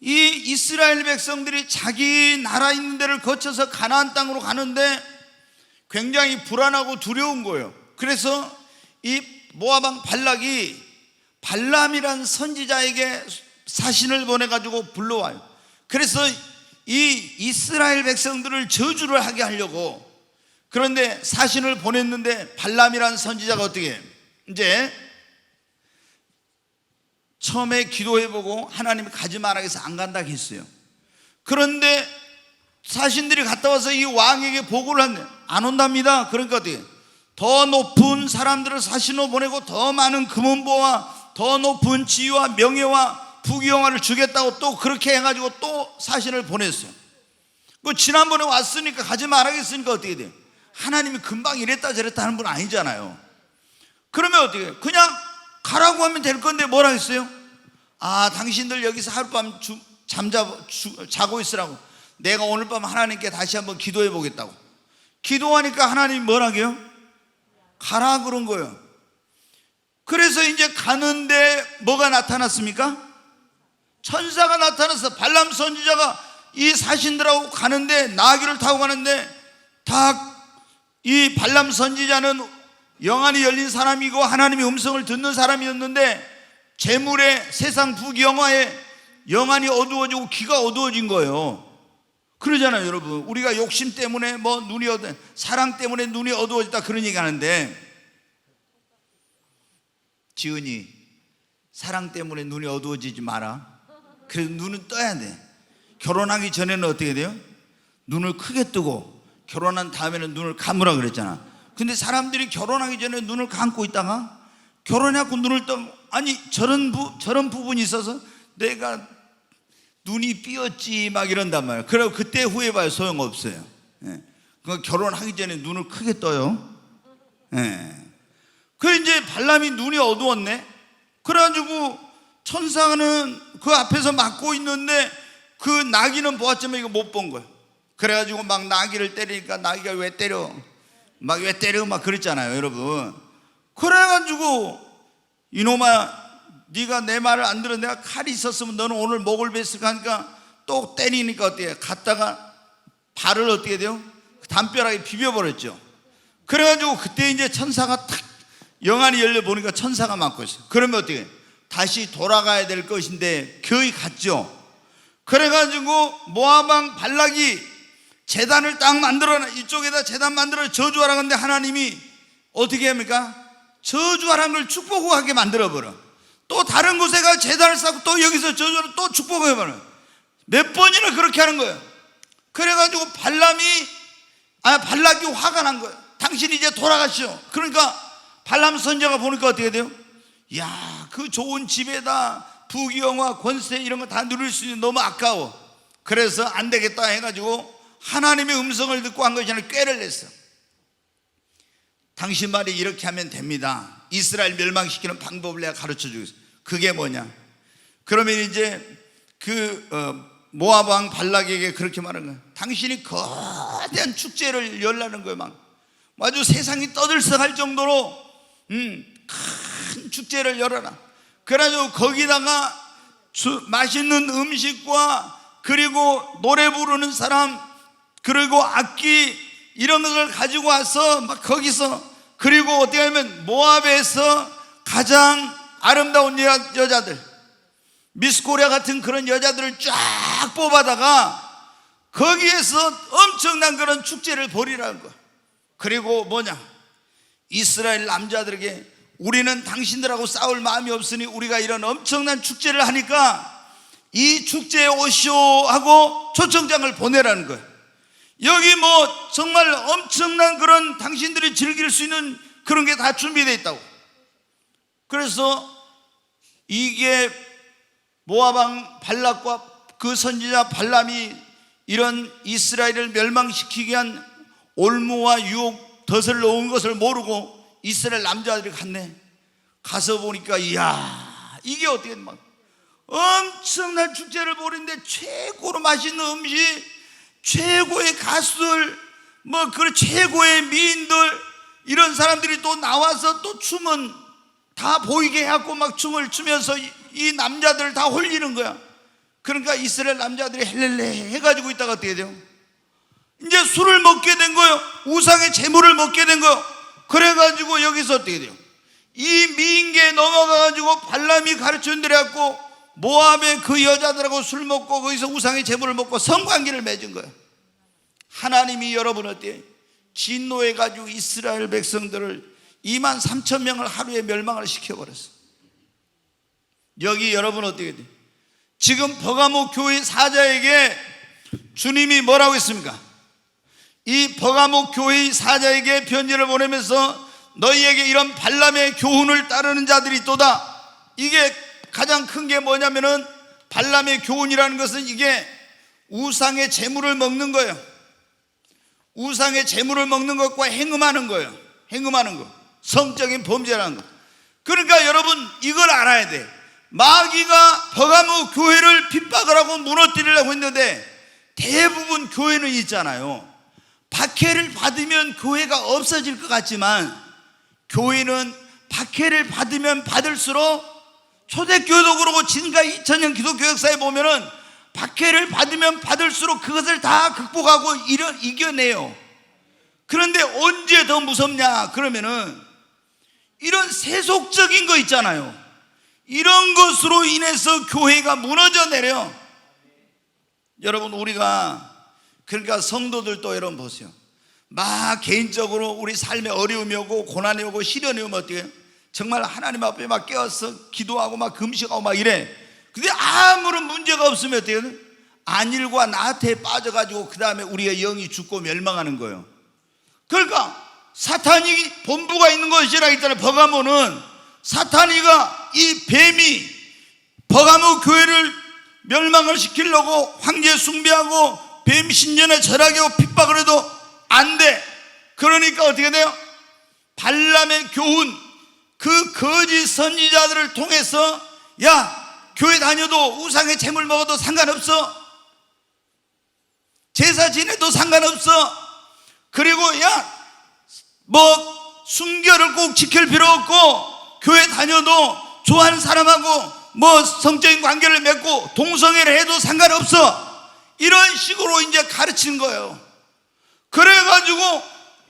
이 이스라엘 백성들이 자기 나라 있는 데를 거쳐서 가나안 땅으로 가는데 굉장히 불안하고 두려운 거예요. 그래서 이 모압 왕 발락이 발람이란 선지자에게 사신을 보내가지고 불러와요. 그래서 이 이스라엘 백성들을 저주를 하게 하려고, 그런데 사신을 보냈는데 발람이란 선지자가 어떻게 해요? 이제 처음에 기도해보고 하나님이 가지 말라 해서 안 간다고 했어요. 그런데 사신들이 갔다 와서 이 왕에게 보고를 하는데 안 온답니다. 그러니까 어떻게 해요? 더 높은 사람들을 사신으로 보내고 더 많은 금은보와 더 높은 지위와 명예와 부귀영화를 주겠다고 또 그렇게 해가지고 또 사신을 보냈어요. 그 지난번에 왔으니까 가지 말아야겠으니까 어떻게 돼요? 하나님이 금방 이랬다 저랬다 하는 분 아니잖아요. 그러면 어떻게 해요? 그냥 가라고 하면 될 건데 뭐라 했어요? 아, 당신들 여기서 하룻밤 자고 있으라고. 내가 오늘 밤 하나님께 다시 한번 기도해 보겠다고. 기도하니까 하나님이 뭐라고요? 가라 그런 거예요. 그래서 이제 가는데 뭐가 나타났습니까? 천사가 나타나서 발람 선지자가 이 사신들하고 가는데, 나귀를 타고 가는데, 다 이 발람 선지자는 영안이 열린 사람이고 하나님의 음성을 듣는 사람이었는데, 재물의 세상 부귀영화에 영안이 어두워지고 귀가 어두워진 거예요. 그러잖아요, 여러분. 우리가 욕심 때문에 뭐 눈이 사랑 때문에 눈이 어두워졌다 그런 얘기 하는데, 지은이 사랑 때문에 눈이 어두워지지 마라. 그래서 눈은 떠야 돼. 결혼하기 전에는 어떻게 돼요? 눈을 크게 뜨고 결혼한 다음에는 눈을 감으라 그랬잖아. 근데 사람들이 결혼하기 전에 눈을 감고 있다가 결혼해갖고 눈을 떠, 아니 저런 부분이 있어서 내가 눈이 삐었지 막 이런단 말이야. 그리고 그때 후회봐요. 소용없어요. 예. 그러니까 결혼하기 전에 눈을 크게 떠요. 예. 그 이제 발람이 눈이 어두웠네. 그래가지고 천사는 그 앞에서 막고 있는데 그 나귀는 보았지만 이거 못 본 거야. 그래가지고 막 나귀를 때리니까 나귀가 왜 때려? 막 왜 때려? 막 그랬잖아요, 여러분. 그래가지고 이놈아, 네가 내 말을 안 들어. 내가 칼이 있었으면 너는 오늘 목을 뱄을까 하니까 또 때리니까 어때요? 갔다가 발을 어떻게 돼요? 담벼락에 비벼버렸죠. 그래가지고 그때 이제 천사가 탁 영안이 열려 보니까 천사가 막고 있어요. 그러면 어떻게 해요? 다시 돌아가야 될 것인데 거의 갔죠. 그래가지고 모압 왕 발락이 제단을 딱 만들어놔. 이쪽에다 제단 만들어 저주하라. 근데 하나님이 어떻게 합니까? 저주하라는 걸 축복하게 만들어버려. 또 다른 곳에 가 제단을 쌓고 또 여기서 저주하라 또 축복해버려. 몇 번이나 그렇게 하는 거예요. 그래가지고 발락이 화가 난 거예요. 당신이 이제 돌아가시오. 그러니까 발람 선지자가 보니까 어떻게 돼요? 야, 그 좋은 집에다 부귀영화 권세 이런 거 다 누릴 수 있는 너무 아까워. 그래서 안 되겠다 해가지고 하나님의 음성을 듣고 한 것이 아니라 꾀를 냈어. 당신 말이 이렇게 하면 됩니다. 이스라엘 멸망시키는 방법을 내가 가르쳐 주겠어. 그게 뭐냐? 그러면 이제 모압 왕 발락에게 그렇게 말한 거야. 당신이 거대한 축제를 열라는 거예요. 막 아주 세상이 떠들썩할 정도로 큰 축제를 열어라. 그래가지고 거기다가 맛있는 음식과 그리고 노래 부르는 사람 그리고 악기 이런 것을 가지고 와서 막 거기서, 그리고 어떻게 하면 모압에서 가장 아름다운 여자들, 미스 코리아 같은 그런 여자들을 쫙 뽑아다가 거기에서 엄청난 그런 축제를 벌이라는 거야. 그리고 뭐냐? 이스라엘 남자들에게 우리는 당신들하고 싸울 마음이 없으니 우리가 이런 엄청난 축제를 하니까 이 축제에 오시오 하고 초청장을 보내라는 거예요. 여기 뭐 정말 엄청난 그런 당신들이 즐길 수 있는 그런 게 다 준비되어 있다고. 그래서 이게 모압 왕 발락과 그 선지자 발람이 이런 이스라엘을 멸망시키기 위한 올무와 유혹 덫을 놓은 것을 모르고 이스라엘 남자들이 갔네. 가서 보니까 이야, 이게 어떻게 막 엄청난 축제를 벌이는데 최고로 맛있는 음식, 최고의 가수들, 뭐 그 최고의 미인들, 이런 사람들이 또 나와서 또 춤은 다 보이게 해갖고 막 춤을 추면서 이 남자들을 다 홀리는 거야. 그러니까 이스라엘 남자들이 헬렐레 해가지고 있다가 어떻게 돼요? 이제 술을 먹게 된 거예요. 우상의 제물을 먹게 된 거예요. 그래가지고 여기서 어떻게 돼요? 이 미인계에 넘어가가지고 발람이 가르쳐준 대로 해갖고 모압의 그 여자들하고 술 먹고 거기서 우상의 제물을 먹고 성관계를 맺은 거예요. 하나님이 여러분 어때요? 진노해가지고 이스라엘 백성들을 23,000명을 하루에 멸망을 시켜버렸어. 여기 여러분 어떻게 돼요? 지금 버가모 교회 사자에게 주님이 뭐라고 했습니까? 이 버가모 교회 사자에게 편지를 보내면서 너희에게 이런 발람의 교훈을 따르는 자들이 있도다. 이게 가장 큰 게 뭐냐면은 발람의 교훈이라는 것은 이게 우상의 제물을 먹는 거예요. 우상의 제물을 먹는 것과 행음하는 거예요. 행음하는 거, 성적인 범죄라는 거. 그러니까 여러분 이걸 알아야 돼. 마귀가 버가모 교회를 핍박을 하고 무너뜨리려고 했는데 대부분 교회는 있잖아요. 박해를 받으면 교회가 없어질 것 같지만 교회는 박해를 받으면 받을수록, 초대교회도 그러고 지금까지 2000년 기독교 역사에 보면은 박해를 받으면 받을수록 그것을 다 극복하고 이겨내요. 그런데 언제 더 무섭냐 그러면은 이런 세속적인 거 있잖아요. 이런 것으로 인해서 교회가 무너져 내려. 여러분, 우리가 그러니까 성도들도 여러분 보세요. 막 개인적으로 우리 삶에 어려움이 오고 고난이 오고 시련이 오면 어떻게 해요? 정말 하나님 앞에 막 깨어서 기도하고 막 금식하고 막 이래. 근데 아무런 문제가 없으면 어떻게 해요? 안일과 나태에 빠져가지고 그 다음에 우리의 영이 죽고 멸망하는 거예요. 그러니까 사탄이 본부가 있는 것이라 했잖아요. 버가모는 사탄이가 이 뱀이 버가모 교회를 멸망을 시키려고 황제 숭배하고 뱀 신전에 절하게 핍박을 해도 안 돼. 그러니까 어떻게 돼요? 발람의 교훈, 그 거짓 선지자들을 통해서 야, 교회 다녀도 우상의 재물 먹어도 상관없어, 제사 지내도 상관없어, 그리고 야, 뭐 순결을 꼭 지킬 필요 없고 교회 다녀도 좋아하는 사람하고 뭐 성적인 관계를 맺고 동성애를 해도 상관없어, 이런 식으로 이제 가르치는 거예요. 그래가지고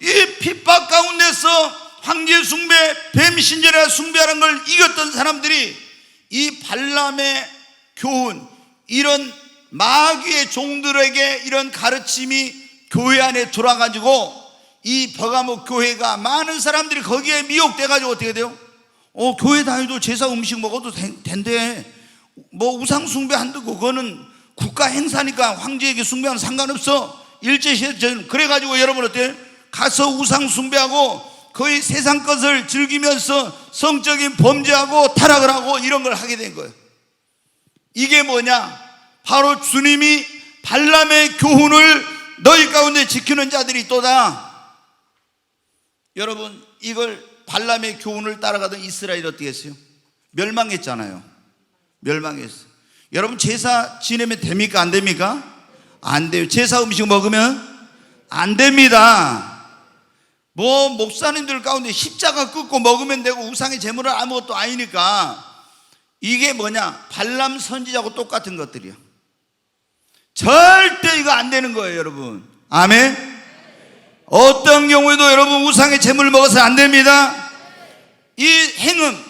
이 핍박 가운데서 황제 숭배, 뱀 신전에 숭배하는 걸 이겼던 사람들이 이 발람의 교훈, 이런 마귀의 종들에게 이런 가르침이 교회 안에 들어와가지고 이 버가모 교회가 많은 사람들이 거기에 미혹돼가지고 어떻게 돼요? 교회 다니도 제사 음식 먹어도 된대. 뭐 우상 숭배 한다고 그거는 국가 행사니까 황제에게 숭배하면 상관없어. 일제시대. 그래가지고 여러분 어때요? 가서 우상 숭배하고 거의 세상 것을 즐기면서 성적인 범죄하고 타락을 하고 이런 걸 하게 된 거예요. 이게 뭐냐? 바로 주님이 발람의 교훈을 너희 가운데 지키는 자들이 있도다. 여러분, 이걸 발람의 교훈을 따라가던 이스라엘이 어떻게 했어요? 멸망했잖아요. 멸망했어요. 여러분, 제사 지내면 됩니까? 안 됩니까? 안 돼요. 제사 음식 먹으면 안 됩니다. 뭐 목사님들 가운데 십자가 끊고 먹으면 되고 우상의 제물은 아무것도 아니니까. 이게 뭐냐? 발람 선지자하고 똑같은 것들이야. 절대 이거 안 되는 거예요, 여러분. 아멘. 어떤 경우에도 여러분 우상의 제물을 먹어서 안 됩니다. 이 행음,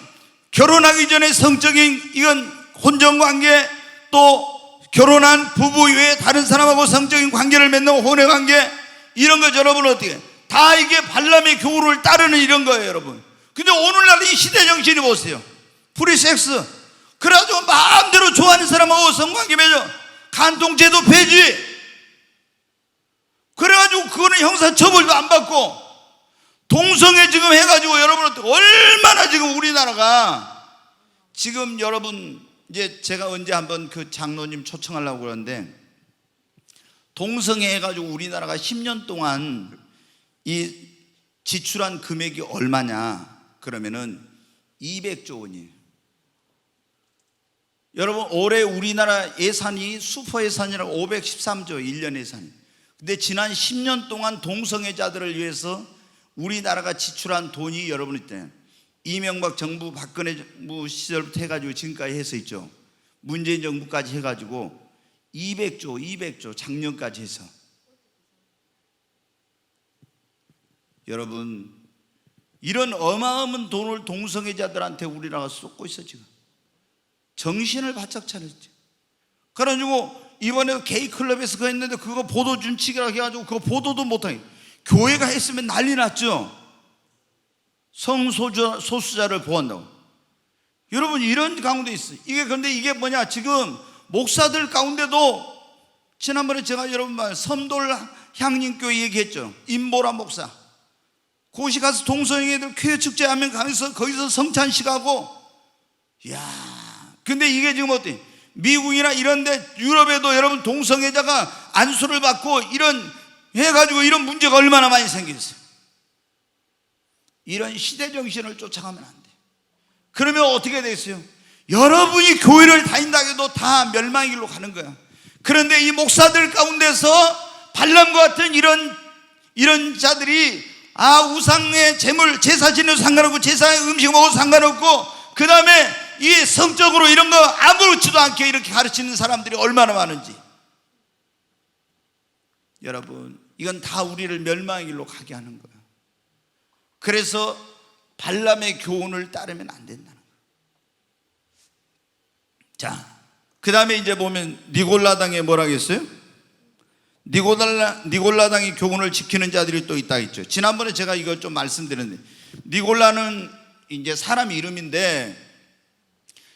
결혼하기 전에 성적인 이건 혼전관계, 또 결혼한 부부 외에 다른 사람하고 성적인 관계를 맺는 혼외관계, 이런 거 여러분 어떻게 다 이게 발람의 교훈을 따르는 이런 거예요, 여러분. 근데 오늘날 이 시대 정신이 보세요. 프리섹스. 그래가지고 마음대로 좋아하는 사람하고 성관계 맺어. 간통죄도 폐지. 그래가지고 그거는 형사처벌도 안 받고, 동성애 지금 해가지고 여러분 얼마나 지금 우리나라가 지금 여러분, 이제 제가 언제 한번 그 장로님 초청하려고 그러는데, 동성애 해가지고 우리나라가 10년 동안 이 지출한 금액이 얼마냐 그러면은 200조 원이에요. 여러분, 올해 우리나라 예산이 슈퍼 예산이라고 513조 1년 예산이. 근데 지난 10년 동안 동성애자들을 위해서 우리나라가 지출한 돈이 여러분 있잖아요. 이명박 정부, 박근혜 정부 시절부터 해가지고 지금까지 해서 있죠. 문재인 정부까지 해가지고 200조 작년까지 해서. 여러분, 이런 어마어마한 돈을 동성애자들한테 우리나라가 쏟고 있어. 지금 정신을 바짝 차렸지. 그래가지고 이번에 게이클럽에서 그거 했는데 그거 보도 준칙이라고 해가지고 그거 보도도 못하게, 교회가 했으면 난리 났죠. 성소수자를 보호한다고. 여러분, 이런 가운데 있어요. 이게 근데 이게 뭐냐? 지금 목사들 가운데도, 지난번에 제가 여러분 말 섬돌 향림교회 얘기했죠. 임보라 목사. 거기 가서 동성애들 쾌회 축제하면 가면서 거기서 성찬식하고, 야, 근데 이게 지금 어때? 미국이나 이런데 유럽에도 여러분 동성애자가 안수를 받고 이런 해가지고 이런 문제가 얼마나 많이 생겼어요. 이런 시대 정신을 쫓아가면 안 돼. 그러면 어떻게 되겠어요? 여러분이 교회를 다닌다 해도 다 멸망의 길로 가는 거야. 그런데 이 목사들 가운데서 발람과 같은 이런 자들이 우상의 제물 제사 지내도 상관없고 제사의 음식 먹어도 상관없고 그 다음에 이 성적으로 이런 거 아무렇지도 않게 이렇게 가르치는 사람들이 얼마나 많은지. 여러분, 이건 다 우리를 멸망의 길로 가게 하는 거예요. 그래서 발람의 교훈을 따르면 안 된다는 거예요. 자, 그 다음에 이제 보면 니골라당에 뭐라 했어요? 니골라당의 교훈을 지키는 자들이 또 있다 했죠. 지난번에 제가 이거 좀 말씀드렸는데, 니골라는 이제 사람 이름인데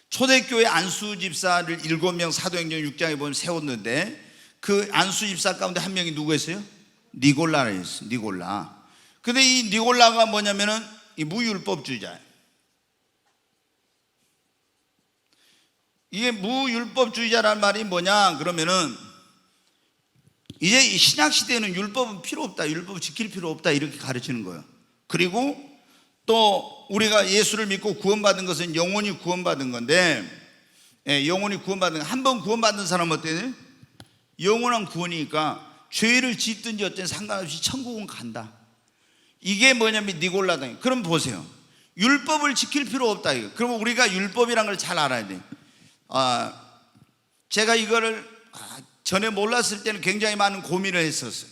초대교회 안수 집사를 7명 사도행전 6장에 보면 세웠는데 그 안수 집사 가운데 한 명이 누구였어요? 니골라였어요. 니골라. 근데 이 니골라가 뭐냐면은 이 무율법주의자예요. 이게 무율법주의자란 말이 뭐냐 그러면은 이제 이 신약 시대에는 율법은 필요 없다, 율법 지킬 필요 없다 이렇게 가르치는 거예요. 그리고 또 우리가 예수를 믿고 구원받은 것은 영원히 구원받은 건데, 영원히 구원받은, 한 번 구원받은 사람은 어때요? 영원한 구원이니까 죄를 짓든지 어쨌든 상관없이 천국은 간다. 이게 뭐냐면 니골라당. 그럼 보세요. 율법을 지킬 필요 없다 이거. 그러면 우리가 율법이란 걸 잘 알아야 돼. 제가 이거를 전에 몰랐을 때는 굉장히 많은 고민을 했었어요.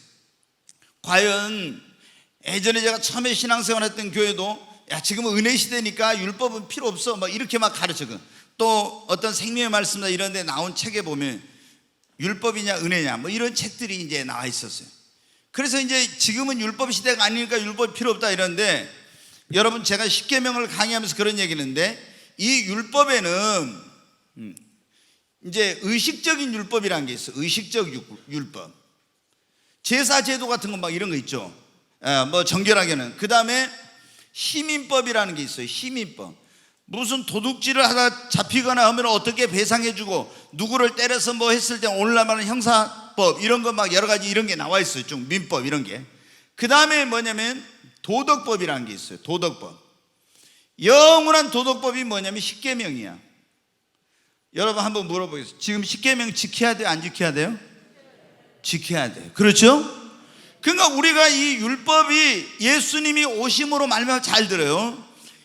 과연 예전에 제가 처음에 신앙생활 했던 교회도 지금은 은혜 시대니까 율법은 필요 없어 막 이렇게 막 가르쳐요. 또 어떤 생명의 말씀이나 이런 데 나온 책에 보면 율법이냐 은혜냐 뭐 이런 책들이 이제 나와 있었어요. 그래서 이제 지금은 율법 시대가 아니니까 율법이 필요 없다 이러는데, 여러분 제가 십계명을 강의하면서 그런 얘기를 했는데, 이 율법에는 이제 의식적인 율법이라는 게 있어요. 의식적 율법, 제사 제도 같은 거 막 이런 거 있죠. 뭐 정결하게는. 그 다음에 시민법이라는 게 있어요. 시민법. 무슨 도둑질을 하다 잡히거나 하면 어떻게 배상해주고, 누구를 때려서 뭐 했을 때 오늘날만은 형사법 이런 거 막 여러 가지 이런 게 나와 있어요. 좀 민법 이런 게. 그 다음에 뭐냐면 도덕법이라는 게 있어요. 도덕법. 영원한 도덕법이 뭐냐면 십계명이야. 여러분 한번 물어보겠습니다. 지금 십계명 지켜야 돼요? 안 지켜야 돼요? 지켜야 돼요. 그렇죠? 그러니까 우리가 이 율법이 예수님이 오심으로 말미암아, 잘 들어요,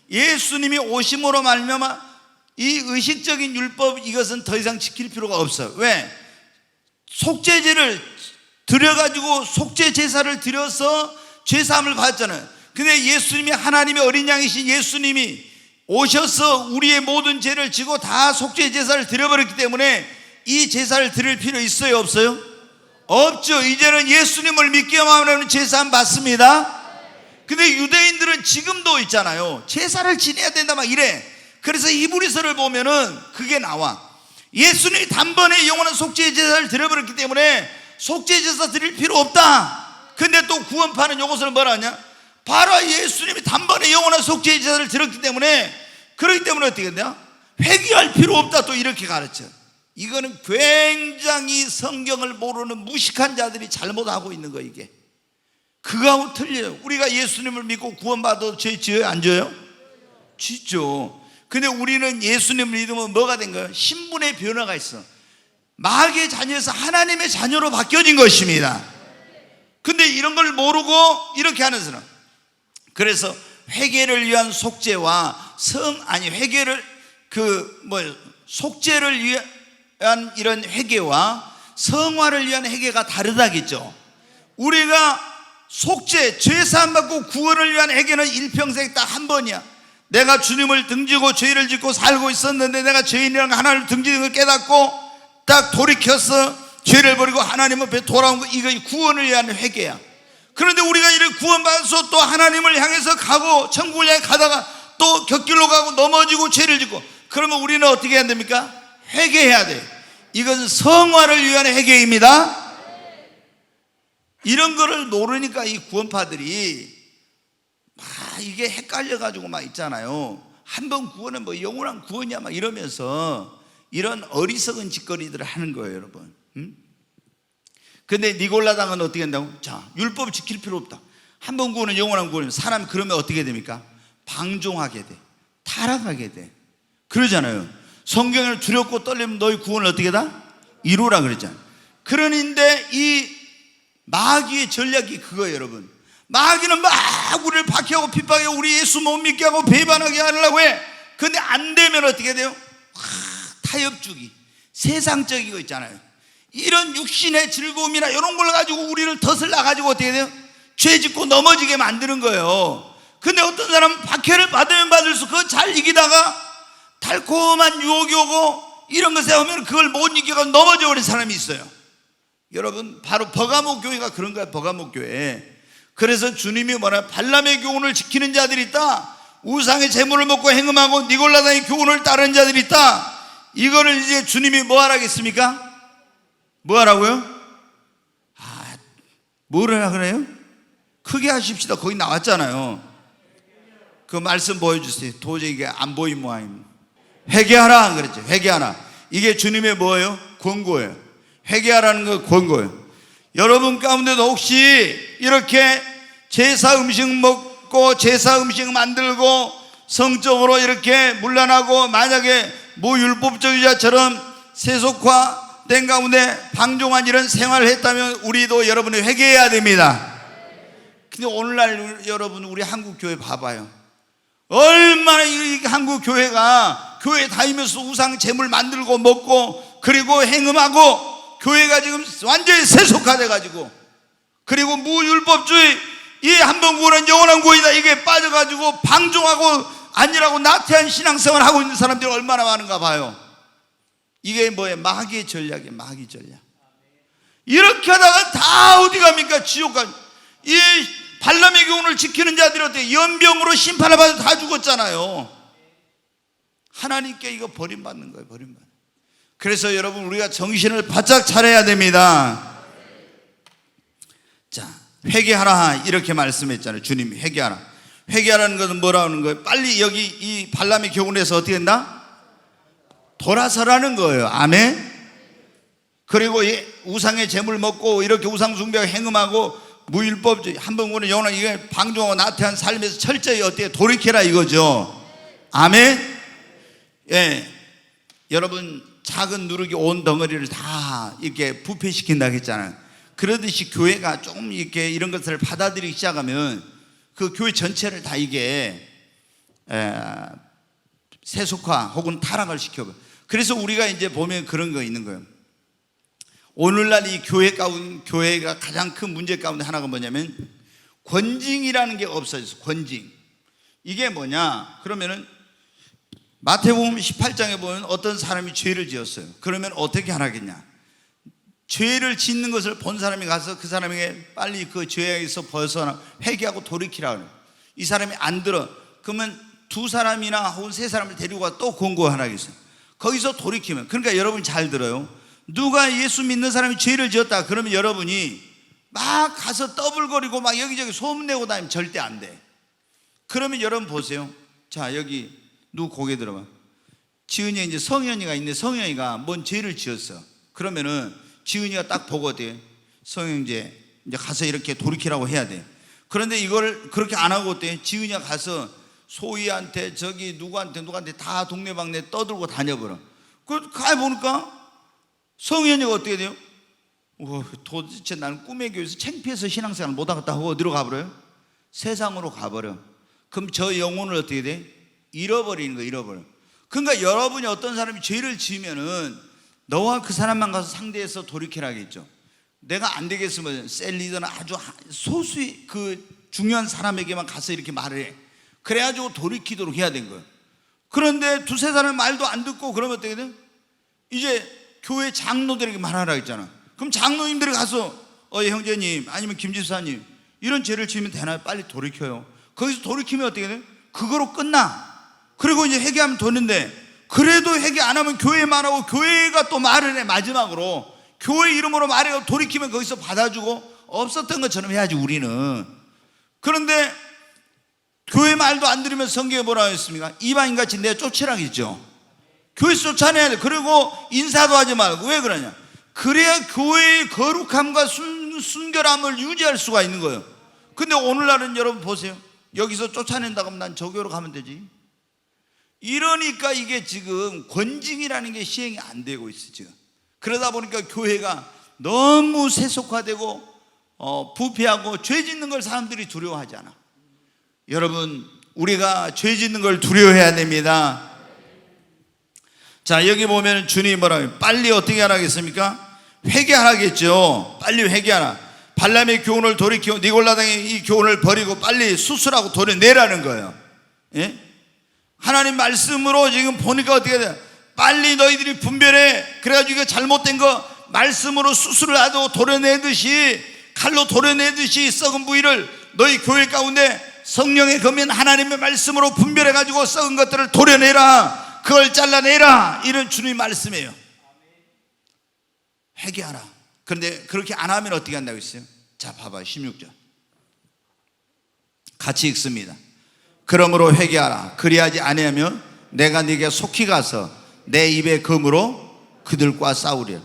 예수님이 오심으로 말미암아 이 의식적인 율법 이것은 더 이상 지킬 필요가 없어요. 왜? 속죄제를 드려가지고 속죄 제사를 드려서 죄사함을 받았잖아요. 근데 예수님이 하나님의 어린 양이신 예수님이 오셔서 우리의 모든 죄를 지고 다 속죄 제사를 드려버렸기 때문에 이 제사를 드릴 필요 있어요 없어요? 없죠. 이제는 예수님을 믿기만 하면 제사함 받습니다. 근데 유대인들은 지금도 있잖아요, 제사를 지내야 된다 막 이래. 그래서 히브리서를 보면은 그게 나와. 예수님이 단번에 영원한 속죄 제사를 드려버렸기 때문에 속죄 제사 드릴 필요 없다. 근데 또 구원파는 이것을 뭐라 하냐, 바로 예수님이 단번에 영원한 속죄 제사를 드렸기 때문에, 그렇기 때문에 어떻게 된다? 회개할 필요 없다 또 이렇게 가르쳐. 이거는 굉장히 성경을 모르는 무식한 자들이 잘못하고 있는 거. 이게 그거하고 틀려요. 우리가 예수님을 믿고 구원받아도 죄 지어요 안 지어요? 짓죠. 근데 우리는 예수님을 믿으면 뭐가 된 거예요? 신분의 변화가 있어. 마귀의 자녀에서 하나님의 자녀로 바뀌어진 것입니다. 근데 이런 걸 모르고 이렇게 하는 사람, 그래서 회개를 위한 속죄와 회개를 속죄를 위한 이런 회개와 성화를 위한 회개가 다르다겠죠. 우리가 속죄, 죄사함 받고 구원을 위한 회개는 일평생 딱 한 번이야. 내가 주님을 등지고 죄를 짓고 살고 있었는데 내가 죄인이라는 하나님을 등지는 걸 깨닫고 딱 돌이켜서 죄를 버리고 하나님 앞에 돌아온 거, 이거 구원을 위한 회개야. 그런데 우리가 이렇게 구원받아서 또 하나님을 향해서 가고 천국을 향해 가다가 또 곁길로 가고 넘어지고 죄를 짓고, 그러면 우리는 어떻게 해야 됩니까? 회개해야 돼. 이것은 성화를 위한 회개입니다. 이런 거를 모르니까 이 구원파들이 이게 헷갈려가지고 막 있잖아요. 한 번 구원은 뭐 영원한 구원이야 막 이러면서 이런 어리석은 짓거리들을 하는 거예요, 여러분. 근데 니골라당은 어떻게 한다고? 자, 율법 지킬 필요 없다. 한 번 구원은 영원한 구원이면 사람 그러면 어떻게 됩니까? 방종하게 돼, 타락하게 돼. 그러잖아요. 성경을 두렵고 떨리면 너희 구원을 어떻게 다? 이루라 그랬잖아요. 그런데 이 마귀의 전략이 그거예요, 여러분. 마귀는 막 우리를 박해하고 핍박하고 우리 예수 못 믿게 하고 배반하게 하려고 해. 근데 안 되면 어떻게 돼요? 타협주기, 세상적인 거 있잖아요. 이런 육신의 즐거움이나 이런 걸 가지고 우리를 덫을 놔가지고 어떻게 돼요? 죄 짓고 넘어지게 만드는 거예요. 근데 어떤 사람은 박해를 받으면 받을수록 그거 잘 이기다가 달콤한 유혹이 오고 이런 것에 오면 그걸 못 이기고 넘어져 버린 사람이 있어요. 여러분, 바로 버가모 교회가 그런 거예요. 버가모 교회. 그래서 주님이 뭐라, 발람의 교훈을 지키는 자들이 있다, 우상의 재물을 먹고 행음하고 니골라다의 교훈을 따르는 자들이 있다. 이거를 이제 주님이 뭐 하라겠습니까? 뭐 하라고요? 뭘 하라 그래요? 크게 하십시다. 거기 나왔잖아요. 그 말씀 보여주세요. 도저히 이게 안 보임 모임. 회개하라 그랬죠. 회개하라. 이게 주님의 뭐예요? 권고예요. 회개하라는 거 권고예요. 여러분 가운데도 혹시 이렇게 제사 음식 먹고 제사 음식 만들고 성적으로 이렇게 문란하고, 만약에 무율법주의자처럼 세속화된 가운데 방종한 이런 생활을 했다면 우리도 여러분이 회개해야 됩니다. 근데 오늘날 여러분, 우리 한국 교회 봐봐요. 얼마나 이 한국 교회가 교회 다니면서 우상 재물 만들고 먹고 그리고 행음하고, 교회가 지금 완전히 세속화돼 가지고, 그리고 무율법주의, 이 한번 구원은 영원한 구원이다, 이게 빠져가지고 방종하고 아니라고 나태한 신앙생활을 하고 있는 사람들이 얼마나 많은가 봐요. 이게 뭐예요? 마귀의 전략이에요. 마귀 전략. 이렇게 하다가 다 어디 갑니까? 지옥 가. 이 발람의 교훈을 지키는 자들이 어때요? 연병으로 심판을 받아 다 죽었잖아요. 하나님께 이거 버림받는 거예요. 버림받는. 그래서 여러분, 우리가 정신을 바짝 차려야 됩니다. 자, 회개하라 이렇게 말씀했잖아요. 주님이 회개하라. 회개하라는 것은 뭐라는 거예요? 빨리 여기 이 발람의 교훈에서 어떻게 된다? 돌아서라는 거예요. 아멘. 그리고 이 우상의 재물 먹고 이렇게 우상 숭배하고 행음하고 무율법주의, 한번 구원은 영원한, 이게 방종하고 나태한 삶에서 철저히 어떻게 돌이켜라 이거죠. 아멘. 예, 여러분, 작은 누룩이 온 덩어리를 다 이렇게 부패시킨다고 했잖아요. 그러듯이 교회가 조금 이렇게 이런 것을 받아들이기 시작하면 그 교회 전체를 다 이게 세속화 혹은 타락을 시켜요. 그래서 우리가 이제 보면 그런 거 있는 거예요. 오늘날 이 교회가 가장 큰 문제 가운데 하나가 뭐냐면 권징이라는 게 없어졌어. 권징. 이게 뭐냐? 그러면은 마태복음 18장에 보면 어떤 사람이 죄를 지었어요. 그러면 어떻게 하라겠냐? 죄를 짓는 것을 본 사람이 가서 그 사람에게 빨리 그 죄에서 벗어나 회개하고 돌이키라 그래요. 이 사람이 안 들어. 그러면 두 사람이나 혹은 세 사람을 데리고 가 또 권고하라겠어요. 거기서 돌이키면, 그러니까 여러분 잘 들어요. 누가 예수 믿는 사람이 죄를 지었다 그러면 여러분이 막 가서 떠불거리고 막 여기저기 소문내고 다니면 절대 안 돼. 그러면 여러분 보세요. 자, 여기 누구 고개 들어봐. 지은이가 이제 성현이가 있는데, 성현이가 뭔 죄를 지었어. 그러면은 지은이가 딱 보고 어때? 성현 이제 가서 이렇게 돌이키라고 해야 돼. 그런데 이걸 그렇게 안 하고 어때? 지은이가 가서 소희한테 저기 누구한테 다 동네방네 떠들고 다녀버려. 그 가해 보니까 성현이가 어떻게 돼요? 도대체 나는 꿈의 교회에서 창피해서 신앙생활 못하겠다 하고 어디로 가버려요? 세상으로 가버려. 그럼 저 영혼을 어떻게 돼? 잃어버리는 거예요. 잃어버려. 그러니까 여러분이 어떤 사람이 죄를 지으면은 너와 그 사람만 가서 상대해서 돌이키라겠죠. 내가 안 되겠으면 셀 리더나 아주 소수의 그 중요한 사람에게만 가서 이렇게 말을 해. 그래가지고 돌이키도록 해야 된 거예요. 그런데 두세 사람 말도 안 듣고 그러면 어떻게 돼? 이제 교회 장로들에게 말하라 했잖아. 그럼 장로님들이 가서 형제님 아니면 김집사님 이런 죄를 지으면 되나요? 빨리 돌이켜요. 거기서 돌이키면 어떻게 돼? 그거로 끝나. 그리고 이제 회개하면 되는데, 그래도 회개 안 하면 교회 말하고 교회가 또 말을 해. 마지막으로 교회 이름으로 말해서 돌이키면 거기서 받아주고 없었던 것처럼 해야지 우리는. 그런데 교회 말도 안 들으면 성경에 뭐라고 했습니까? 이방인같이 내가 쫓으라겠죠. 교회에서 쫓아내야 돼. 그리고 인사도 하지 말고. 왜 그러냐? 그래야 교회의 거룩함과 순결함을 유지할 수가 있는 거예요. 근데 오늘날은 여러분 보세요. 여기서 쫓아낸다고 하면 난 저 교회로 가면 되지. 이러니까 이게 지금 권징이라는 게 시행이 안 되고 있어요 지금. 그러다 보니까 교회가 너무 세속화되고 부패하고 죄 짓는 걸 사람들이 두려워하지 않아. 여러분, 우리가 죄 짓는 걸 두려워해야 됩니다. 자, 여기 보면 주님이 뭐라고 빨리 어떻게 하라겠습니까? 회개하라겠죠. 빨리 회개하라. 발람의 교훈을 돌이키고 니골라당의 이 교훈을 버리고 빨리 수술하고 도려내라는 거예요. 예? 하나님 말씀으로 지금 보니까 어떻게 돼요? 빨리 너희들이 분별해. 그래가지고 이거 잘못된 거 말씀으로 수술을 하고 도려내듯이, 칼로 도려내듯이 썩은 부위를 너희 교회 가운데 성령의 검인 하나님의 말씀으로 분별해가지고 썩은 것들을 도려내라. 그걸 잘라내라. 이런 주님의 말씀이에요. 회개하라. 그런데 그렇게 안 하면 어떻게 한다고 했어요? 자, 봐봐요. 16절 같이 읽습니다. 그러므로 회개하라. 그리하지 아니하면 내가 네게 속히 가서 내 입의 검으로 그들과 싸우리라.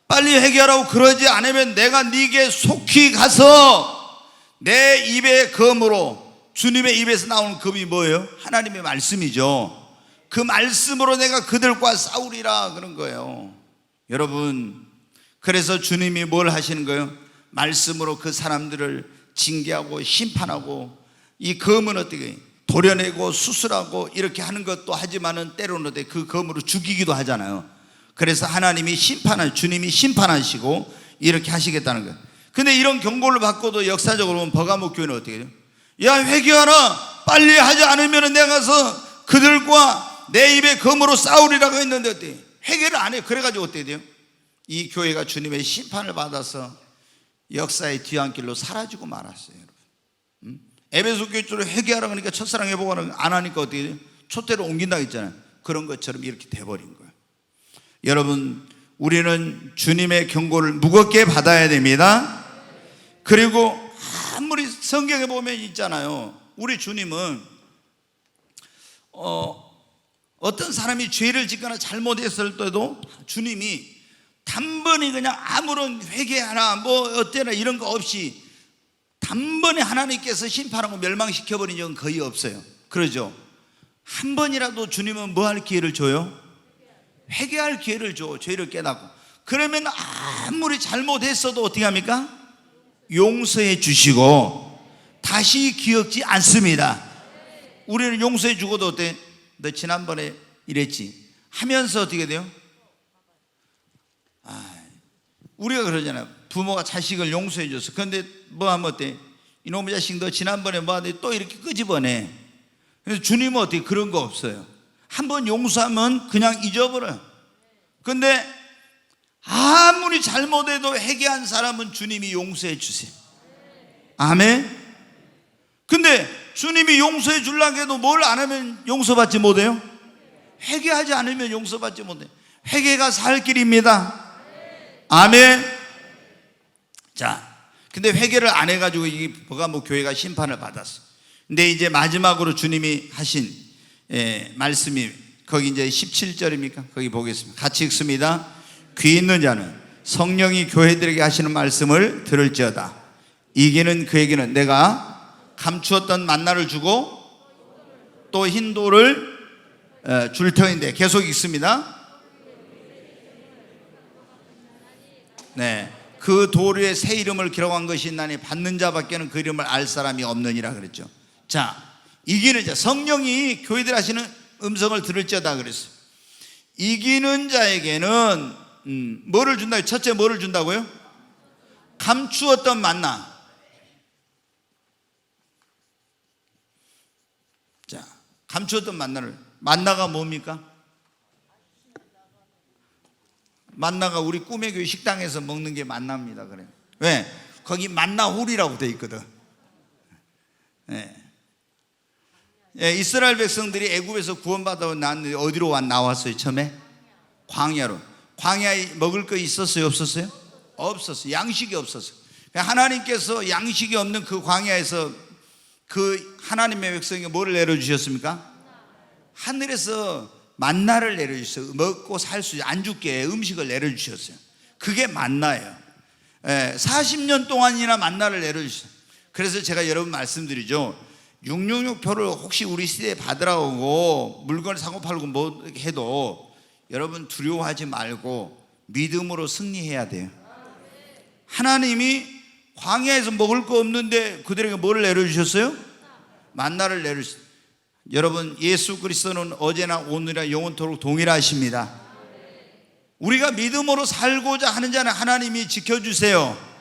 빨리 회개하라고. 그러지 않으면 내가 네게 속히 가서 내 입의 검으로, 주님의 입에서 나오는 검이 뭐예요? 하나님의 말씀이죠. 그 말씀으로 내가 그들과 싸우리라 그런 거예요. 여러분, 그래서 주님이 뭘 하시는 거예요? 말씀으로 그 사람들을 징계하고 심판하고, 이 검은 어떻게 도려내고 수술하고 이렇게 하는 것도 하지만은 때로는 그 검으로 죽이기도 하잖아요. 그래서 하나님이 주님이 심판하시고 이렇게 하시겠다는 거예요. 근데 이런 경고를 받고도 역사적으로 보면 버가모 교회는 어떻게 해요? 야, 회개하라. 빨리 하지 않으면 내가 가서 그들과 내 입에 검으로 싸우리라고 했는데 어때요? 회개를 안 해요. 그래가지고 어떻게 돼요? 이 교회가 주님의 심판을 받아서 역사의 뒤안길로 사라지고 말았어요. 여러분, 에베소 교회 쪽으로 회개하라 그러니까 첫사랑 회복하라 안 하니까 어떻게 돼요? 촛대로 옮긴다고 했잖아요. 그런 것처럼 이렇게 돼버린 거예요. 여러분, 우리는 주님의 경고를 무겁게 받아야 됩니다. 그리고 아무리 성경에 보면 있잖아요. 우리 주님은 어떤 사람이 죄를 짓거나 잘못했을 때도 주님이 단번에 그냥 아무런 회개하나 뭐 어때나 이런 거 없이 단번에 하나님께서 심판하고 멸망시켜버린 적은 거의 없어요. 그러죠? 한 번이라도 주님은 뭐 할 기회를 줘요? 회개할 기회를 줘. 죄를 깨닫고. 그러면 아무리 잘못했어도 어떻게 합니까? 용서해 주시고 다시 기억지 않습니다. 우리는 용서해 주고도 어때? 너 지난번에 이랬지 하면서 어떻게 돼요? 우리가 그러잖아요. 부모가 자식을 용서해 줬어. 그런데 뭐 하면 어때? 이놈의 자식 너 지난번에 뭐 하는데 또 이렇게 끄집어내. 그래서 주님은 어떻게 그런 거 없어요. 한번 용서하면 그냥 잊어버려요. 그런데 아무리 잘못해도 회개한 사람은 주님이 용서해 주세요. 아멘. 근데 주님이 용서해 주려고 해도 뭘 안 하면 용서받지 못해요? 회개하지 않으면 용서받지 못해요. 회개가 살 길입니다. 아멘. 자, 근데 회개를 안 해가지고 이 버가모 교회가 심판을 받았어. 근데 이제 마지막으로 주님이 하신 말씀이 거기 이제 17절입니까? 거기 보겠습니다. 같이 읽습니다. 귀 있는 자는 성령이 교회들에게 하시는 말씀을 들을지어다. 이기는 그에게는 내가 감추었던 만나를 주고 또 흰 돌을 줄 터인데, 계속 읽습니다. 네, 그 돌 위에 새 이름을 기록한 것이 있나니 받는 자밖에는 그 이름을 알 사람이 없느니라 그랬죠. 자, 이기는 자, 성령이 교회들 하시는 음성을 들을지어다 그랬어요. 이기는 자에게는 뭐를 준다고요? 첫째 뭐를 준다고요? 감추었던 만나. 자, 감추었던 만나를, 만나가 뭡니까? 만나가 우리 꿈의 교회 식당에서 먹는 게 만나입니다. 그래. 왜? 거기 만나홀이라고 돼 있거든. 네. 이스라엘 백성들이 애굽에서 구원받아 나왔는데 어디로 나왔어요? 처음에 광야로. 광야에 먹을 거 있었어요? 없었어요? 없었어요. 양식이 없었어요. 하나님께서 양식이 없는 그 광야에서 그 하나님의 백성에게 뭐를 내려주셨습니까? 하늘에서 만나를 내려주셨어요. 먹고 살 수 안 죽게 음식을 내려주셨어요. 그게 만나예요. 40년 동안이나 만나를 내려주셨어요. 그래서 제가 여러분 말씀드리죠. 666표를 혹시 우리 시대에 받으라고 물건을 사고 팔고 뭐 해도 여러분 두려워하지 말고 믿음으로 승리해야 돼요. 하나님이 광야에서 먹을 거 없는데 그들에게 뭐를 내려주셨어요? 만나를 내려주셨어요. 여러분, 예수 그리스도는 어제나 오늘이나 영원토록 동일하십니다. 우리가 믿음으로 살고자 하는 자는 하나님이 지켜주세요.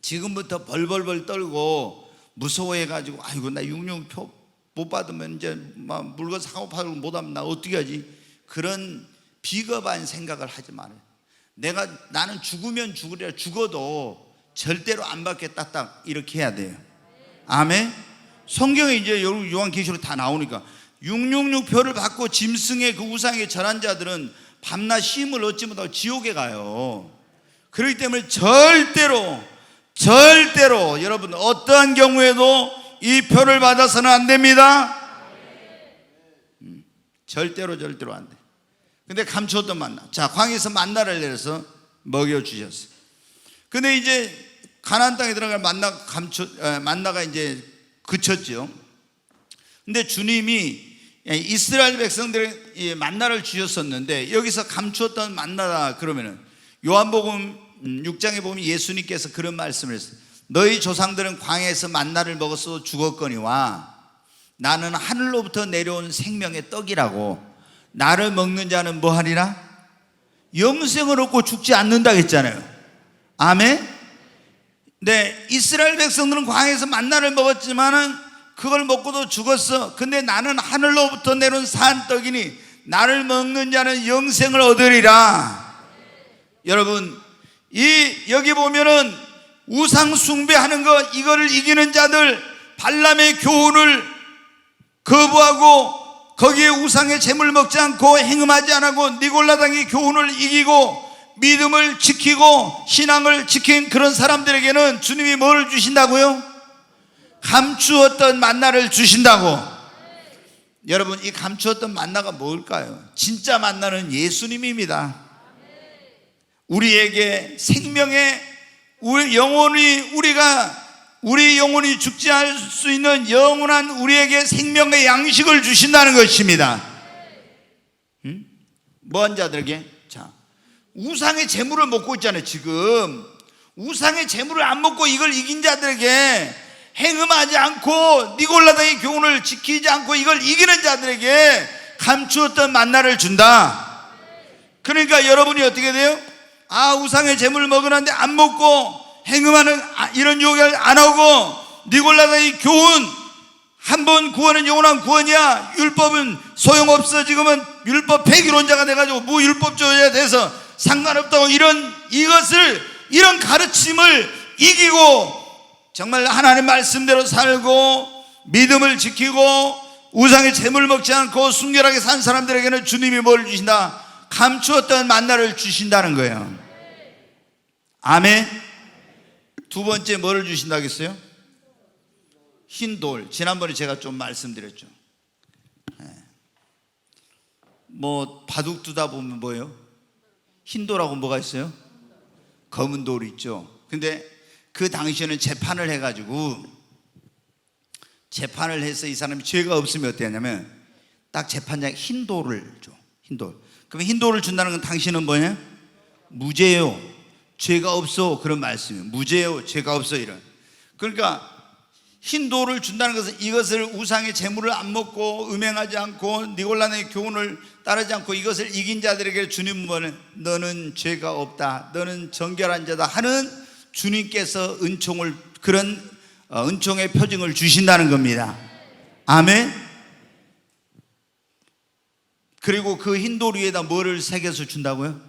지금부터 벌벌벌 떨고 무서워해가지고 아이고 나 666표 못 받으면 이제 막 물건 사고 팔고 못하면 나 어떻게 하지? 그런 비겁한 생각을 하지 말아요. 나는 죽으면 죽으리라, 죽어도 절대로 안 받겠다, 딱 이렇게 해야 돼요. 아멘. 성경에 이제 요한계시록 다 나오니까 666표를 받고 짐승의 그 우상에 절한 자들은 밤낮 쉼을 얻지 못하고 지옥에 가요. 그렇기 때문에 절대로 여러분 어떠한 경우에도 이 표를 받아서는 안 됩니다. 절대로 안 돼. 근데 감추었던 만나, 자, 광야에서 만나를 내려서 먹여주셨어요. 근데 이제 가나안 땅에 들어갈 만나가 이제 그쳤죠. 근데 주님이 이스라엘 백성들에게 만나를 주셨었는데 여기서 감추었던 만나다 그러면은 요한복음 6장에 보면 예수님께서 그런 말씀을 했어요. 너희 조상들은 광야에서 만나를 먹어서 죽었거니와 나는 하늘로부터 내려온 생명의 떡이라고, 나를 먹는 자는 뭐 하리라? 영생을 얻고 죽지 않는다 했잖아요. 아멘. 네, 이스라엘 백성들은 광야에서 만나를 먹었지만은 그걸 먹고도 죽었어. 근데 나는 하늘로부터 내려온 산 떡이니 나를 먹는 자는 영생을 얻으리라. 여러분, 여기 보면은 우상 숭배하는 거, 이거를 이기는 자들, 발람의 교훈을 거부하고 거기에 우상의 재물 먹지 않고 행음하지 않고 니골라당의 교훈을 이기고 믿음을 지키고 신앙을 지킨 그런 사람들에게는 주님이 뭘 주신다고요? 감추었던 만나를 주신다고. 여러분, 이 감추었던 만나가 뭘까요? 진짜 만나는 예수님입니다. 우리에게 생명의 우리 영혼이 죽지 않을 수 있는 영원한 우리에게 생명의 양식을 주신다는 것입니다. 뭐한 자들에게? 자, 우상의 재물을 먹고 있잖아요. 지금 우상의 재물을 안 먹고 이걸 이긴 자들에게, 행음하지 않고 니골라당의 교훈을 지키지 않고 이걸 이기는 자들에게 감추었던 만나를 준다. 그러니까 여러분이 어떻게 돼요? 아, 우상의 재물을 먹으는데 안 먹고 행음하는 이런 유혹을 안 하고 니골라당의 교훈, 한 번 구원은 영원한 구원이야, 율법은 소용없어, 지금은 율법 폐기론자가 돼가지고 무율법주의자 돼서 상관없다고, 이런 가르침을 이기고 정말 하나님 말씀대로 살고 믿음을 지키고 우상의 재물 먹지 않고 순결하게 산 사람들에게는 주님이 뭘 주신다? 감추었던 만나를 주신다는 거예요. 아멘. 두 번째 뭐를 주신다고 했어요? 흰 돌. 지난번에 제가 좀 말씀드렸죠. 뭐 바둑 두다 보면 뭐예요? 흰 돌하고 뭐가 있어요? 검은 돌이 있죠. 근데 그 당시에는 재판을 해가지고, 재판을 해서 이 사람이 죄가 없으면 어떻게 하냐면 딱 재판장에 흰 돌을 줘. 흰 돌. 그러면 흰 돌을 준다는 건 당신은 뭐냐? 무죄요, 죄가 없어, 그런 말씀이에요. 무죄요, 죄가 없어, 이런. 그러니까 흰 돌을 준다는 것은 이것을 우상의 재물을 안 먹고 음행하지 않고 니골라당의 교훈을 따르지 않고 이것을 이긴 자들에게 주님은 너는 죄가 없다, 너는 정결한 자다 하는 주님께서 그런 은총의 표징을 주신다는 겁니다. 아멘. 그리고 그 흰 돌 위에다 뭐를 새겨서 준다고요?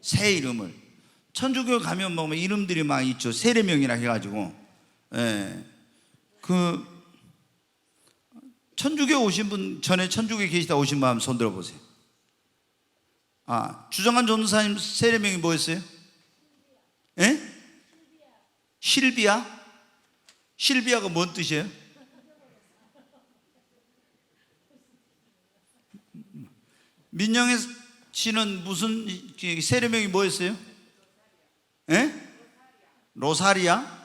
새 이름을. 천주교 가면 뭐 이름들이 막 있죠. 세례명이라 해가지고. 그 천주교 오신 분, 전에 천주교에 계시다 오신 분 한번 손 들어보세요. 주정한 전도사님 세례명이 뭐였어요? 실비아? 실비아가 뭔 뜻이에요? 민영애 씨는 무슨 세례명이 뭐였어요? 로사리아?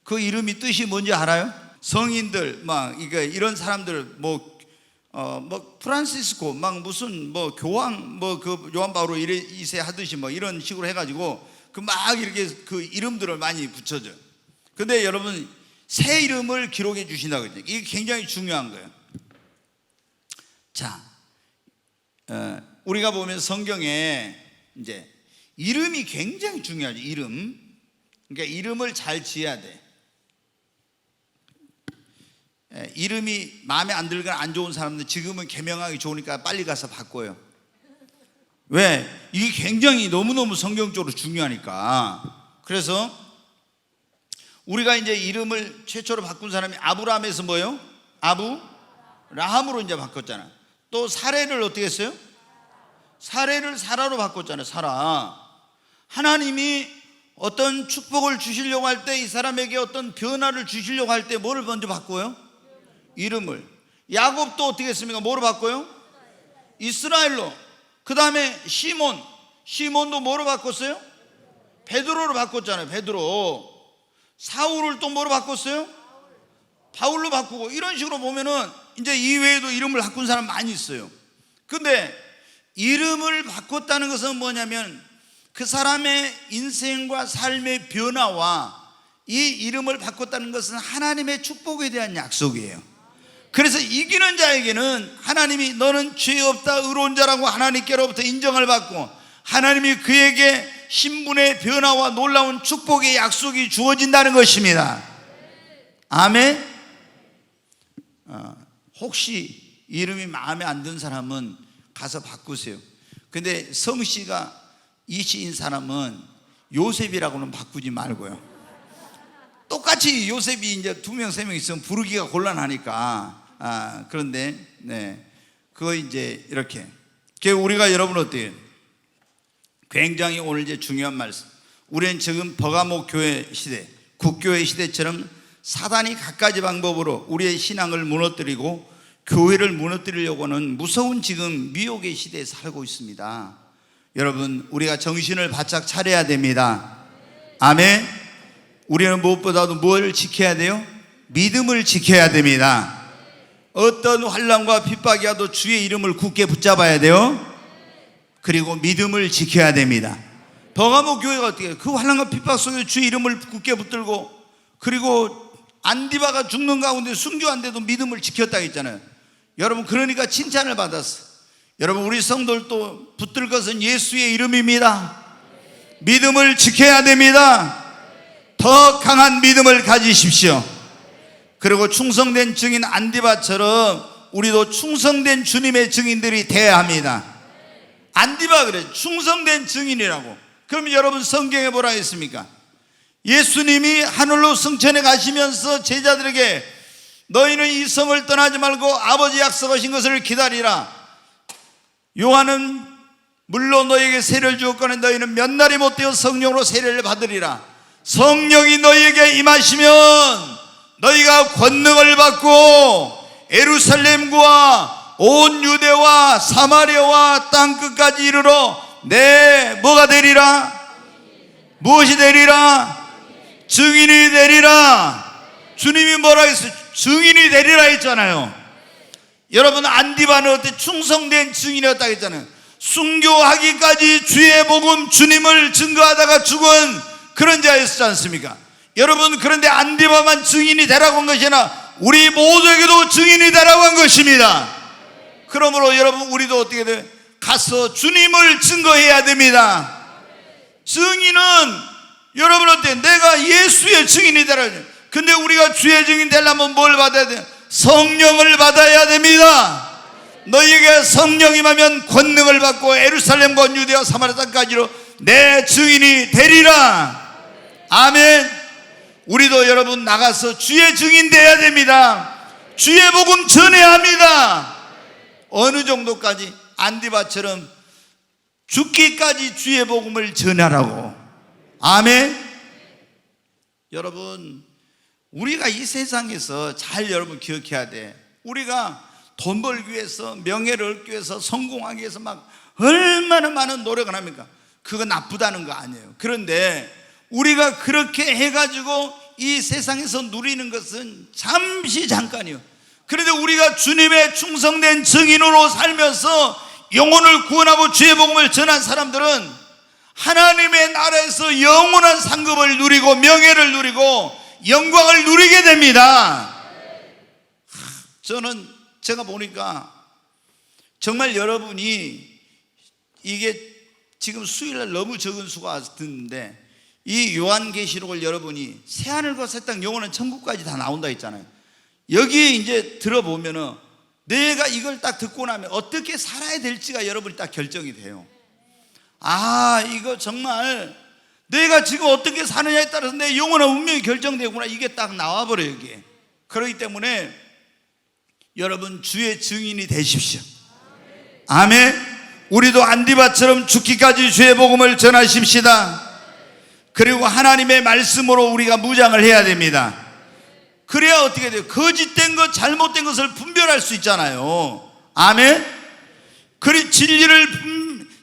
그 이름이 뜻이 뭔지 알아요? 성인들 막 이런 사람들 뭐 프란시스코 막 무슨 뭐 교황 뭐 그 요한 바오로 2세 하듯이 뭐 이런 식으로 해가지고 그 막 이렇게 그 이름들을 많이 붙여줘요. 근데 여러분, 새 이름을 기록해 주신다고 했죠. 이게 굉장히 중요한 거예요. 자, 우리가 보면 성경에 이제 이름이 굉장히 중요하죠. 이름. 그러니까 이름을 잘 지어야 돼. 이름이 마음에 안 들거나 안 좋은 사람들 지금은 개명하기 좋으니까 빨리 가서 바꿔요. 왜? 이게 굉장히 너무너무 성경적으로 중요하니까. 그래서 우리가 이제 이름을 최초로 바꾼 사람이 아브라함에서 뭐예요? 아브라함으로 이제 바꿨잖아. 또 사레를 어떻게 했어요? 사레를 사라로 바꿨잖아요. 사라. 하나님이 어떤 축복을 주시려고 할 때, 이 사람에게 어떤 변화를 주시려고 할 때 뭐를 먼저 바꿔요? 이름을. 야곱도 어떻게 했습니까? 뭐로 바꿔요? 이스라엘로. 그 다음에 시몬도 뭐로 바꿨어요? 베드로로 바꿨잖아요. 베드로. 사울을 또 뭐로 바꿨어요? 바울로 바꾸고. 이런 식으로 보면은 이제 이외에도 이름을 바꾼 사람 많이 있어요. 근데 이름을 바꿨다는 것은 뭐냐면 그 사람의 인생과 삶의 변화와 이 이름을 바꿨다는 것은 하나님의 축복에 대한 약속이에요. 그래서 이기는 자에게는 하나님이 너는 죄 없다 의로운 자라고 하나님께로부터 인정을 받고 하나님이 그에게 신분의 변화와 놀라운 축복의 약속이 주어진다는 것입니다. 아멘. 혹시 이름이 마음에 안 든 사람은 가서 바꾸세요. 근데 성씨가 이씨인 사람은 요셉이라고는 바꾸지 말고요. 똑같이 요셉이 이제 2명, 3명 있으면 부르기가 곤란하니까. 그런데 그거 이제 이렇게. 우리가 여러분 어때요? 굉장히 오늘 이제 중요한 말씀. 우리는 지금 버가모 교회 시대, 국교회 시대처럼 사단이 갖가지 방법으로 우리의 신앙을 무너뜨리고 교회를 무너뜨리려고 하는 무서운 지금 미혹의 시대에 살고 있습니다. 여러분, 우리가 정신을 바짝 차려야 됩니다. 아멘. 우리는 무엇보다도 뭘 지켜야 돼요? 믿음을 지켜야 됩니다. 어떤 환난과 핍박이 와도 주의 이름을 굳게 붙잡아야 돼요. 그리고 믿음을 지켜야 됩니다. 버가모 교회가 어떻게 해요? 그 환난과 핍박 속에 주의 이름을 굳게 붙들고, 그리고 안디바가 죽는 가운데 순교한데도 믿음을 지켰다 했잖아요. 여러분, 그러니까 칭찬을 받았어. 여러분, 우리 성도들도 붙들 것은 예수의 이름입니다. 믿음을 지켜야 됩니다. 더 강한 믿음을 가지십시오. 그리고 충성된 증인 안디바처럼 우리도 충성된 주님의 증인들이 돼야 합니다. 안디바 그래, 충성된 증인이라고. 그럼 여러분, 성경에 뭐라 했습니까? 예수님이 하늘로 승천해 가시면서 제자들에게 너희는 이 성을 떠나지 말고 아버지 약속하신 것을 기다리라. 요한은 물론 너희에게 세례를 주었거늘 너희는 몇 날이 못되어 성령으로 세례를 받으리라. 성령이 너희에게 임하시면 너희가 권능을 받고 예루살렘과 온 유대와 사마리아와 땅끝까지 이르러 뭐가 되리라? 무엇이 되리라? 증인이 되리라. 주님이 뭐라 했어요? 증인이 되리라 했잖아요. 여러분, 안디바는 어때? 충성된 증인이었다고 했잖아요. 순교하기까지 주의 복음 주님을 증거하다가 죽은 그런 자였지 않습니까? 여러분, 그런데 안디바만 증인이 되라고 한 것이 아니라 우리 모두에게도 증인이 되라고 한 것입니다. 그러므로 여러분, 우리도 어떻게 돼요? 가서 주님을 증거해야 됩니다. 증인은 여러분 어때? 내가 예수의 증인이 되라. 근데 우리가 주의 증인 되려면 뭘 받아야 돼요? 성령을 받아야 됩니다. 너희에게 성령이 임하면 권능을 받고 예루살렘과 유대와 사마리아 땅까지로 내 증인이 되리라. 아멘. 우리도 여러분 나가서 주의 증인 되어야 됩니다. 주의 복음 전해야 합니다. 어느 정도까지? 안디바처럼 죽기까지 주의 복음을 전하라고. 아멘. 여러분, 우리가 이 세상에서 잘 여러분 기억해야 돼. 우리가 돈 벌기 위해서, 명예를 얻기 위해서, 성공하기 위해서 막 얼마나 많은 노력을 합니까? 그거 나쁘다는 거 아니에요. 그런데 우리가 그렇게 해가지고 이 세상에서 누리는 것은 잠시 잠깐이요. 그런데 우리가 주님의 충성된 증인으로 살면서 영혼을 구원하고 주의 복음을 전한 사람들은 하나님의 나라에서 영원한 상급을 누리고 명예를 누리고 영광을 누리게 됩니다. 저는 제가 보니까 정말 여러분이 이게 지금 수요일날 너무 적은 수가 와서 듣는데 이 요한계시록을 여러분이 새하늘과 새 땅 영원한 천국까지 다 나온다 했잖아요. 여기에 이제 들어보면은 내가 이걸 딱 듣고 나면 어떻게 살아야 될지가 여러분이 딱 결정이 돼요. 아, 이거 정말 내가 지금 어떻게 사느냐에 따라서 내 영원한 운명이 결정되구나. 이게 딱 나와버려요, 이게. 그렇기 때문에 여러분 주의 증인이 되십시오. 아멘. 우리도 안디바처럼 죽기까지 주의 복음을 전하십시다. 그리고 하나님의 말씀으로 우리가 무장을 해야 됩니다. 그래야 어떻게 돼요? 거짓된 것, 잘못된 것을 분별할 수 있잖아요. 아멘. 그리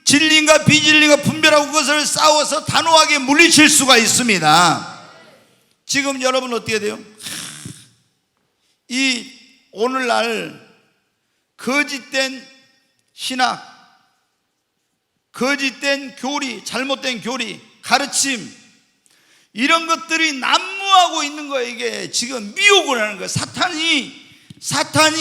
진리인가 비진리인가 분별하고 그것을 싸워서 단호하게 물리칠 수가 있습니다. 지금 여러분 어떻게 돼요? 이 오늘날 거짓된 신학, 거짓된 교리, 잘못된 교리, 가르침, 이런 것들이 난무하고 있는 거예요. 이게 지금 미혹을 하는 거예요. 사탄이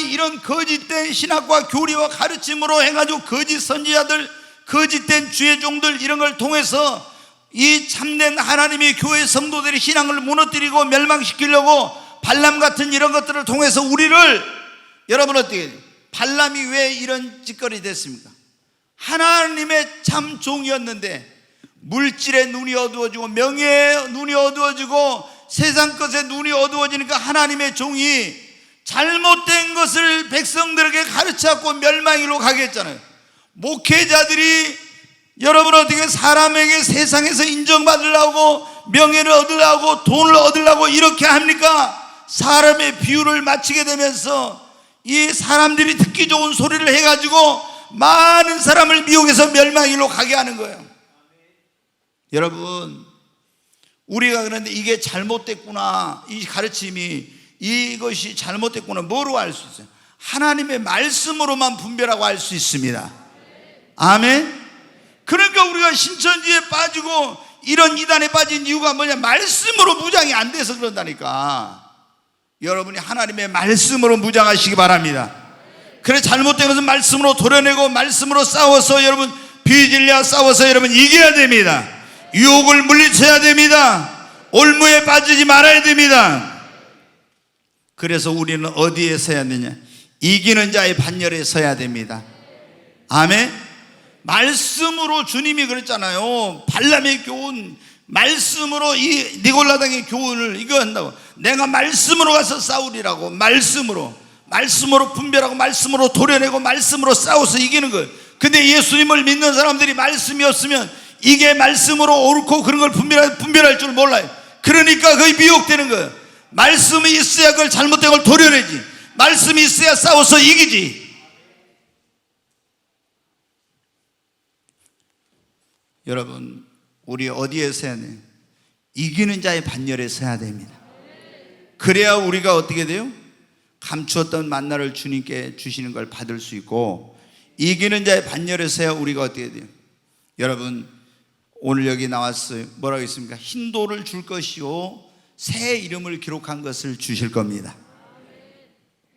이런 거짓된 신학과 교리와 가르침으로 해가지고 거짓 선지자들, 거짓된 주의 종들 이런 걸 통해서 이 참된 하나님의 교회 성도들의 신앙을 무너뜨리고 멸망시키려고 발람 같은 이런 것들을 통해서 우리를, 여러분 어떻게 해요? 발람이 왜 이런 짓거리 됐습니까? 하나님의 참 종이었는데 물질의 눈이 어두워지고 명예의 눈이 어두워지고 세상 것의 눈이 어두워지니까 하나님의 종이 잘못된 것을 백성들에게 가르쳐갖고 멸망으로 가게 했잖아요. 목회자들이 여러분 어떻게 사람에게 세상에서 인정받으려고 명예를 얻으려고 돈을 얻으려고 이렇게 합니까? 사람의 비유를 맞추게 되면서 이 사람들이 듣기 좋은 소리를 해가지고 많은 사람을 미혹해서 멸망으로 가게 하는 거예요. 여러분, 우리가 그런데 이게 잘못됐구나, 이 가르침이 이것이 잘못됐구나, 뭐로 알 수 있어요? 하나님의 말씀으로만 분별하고 알 수 있습니다. 아멘. 그러니까 우리가 신천지에 빠지고 이런 이단에 빠진 이유가 뭐냐? 말씀으로 무장이 안 돼서 그런다니까. 여러분이 하나님의 말씀으로 무장하시기 바랍니다. 그래 잘못된 것은 말씀으로 도려내고 말씀으로 싸워서 여러분 비진리와 싸워서 여러분 이겨야 됩니다. 유혹을 물리쳐야 됩니다. 올무에 빠지지 말아야 됩니다. 그래서 우리는 어디에 서야 되냐? 이기는 자의 반열에 서야 됩니다. 아멘. 말씀으로 주님이 그랬잖아요. 발람의 교훈, 말씀으로 이 니골라당의 교훈을 이거 한다고. 내가 말씀으로 가서 싸우리라고. 말씀으로 분별하고 말씀으로 도려내고 말씀으로 싸워서 이기는 거예요. 근데 예수님을 믿는 사람들이 말씀이 없으면 이게 말씀으로 옳고 그런 걸 분별할 줄 몰라요. 그러니까 거의 미혹되는 거예요. 말씀이 있어야 그걸 잘못된 걸 도려내지. 말씀이 있어야 싸워서 이기지. 여러분, 우리 어디에 서야 돼요? 이기는 자의 반열에 서야 됩니다. 그래야 우리가 어떻게 돼요? 감추었던 만나를 주님께 주시는 걸 받을 수 있고, 이기는 자의 반열에 서야 우리가 어떻게 돼요? 여러분, 오늘 여기 나왔어요. 뭐라고 했습니까? 흰 돌을 줄 것이요 새 이름을 기록한 것을 주실 겁니다.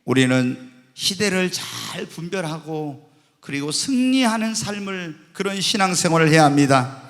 우리는 시대를 잘 분별하고 그리고 승리하는 삶을, 그런 신앙생활을 해야 합니다.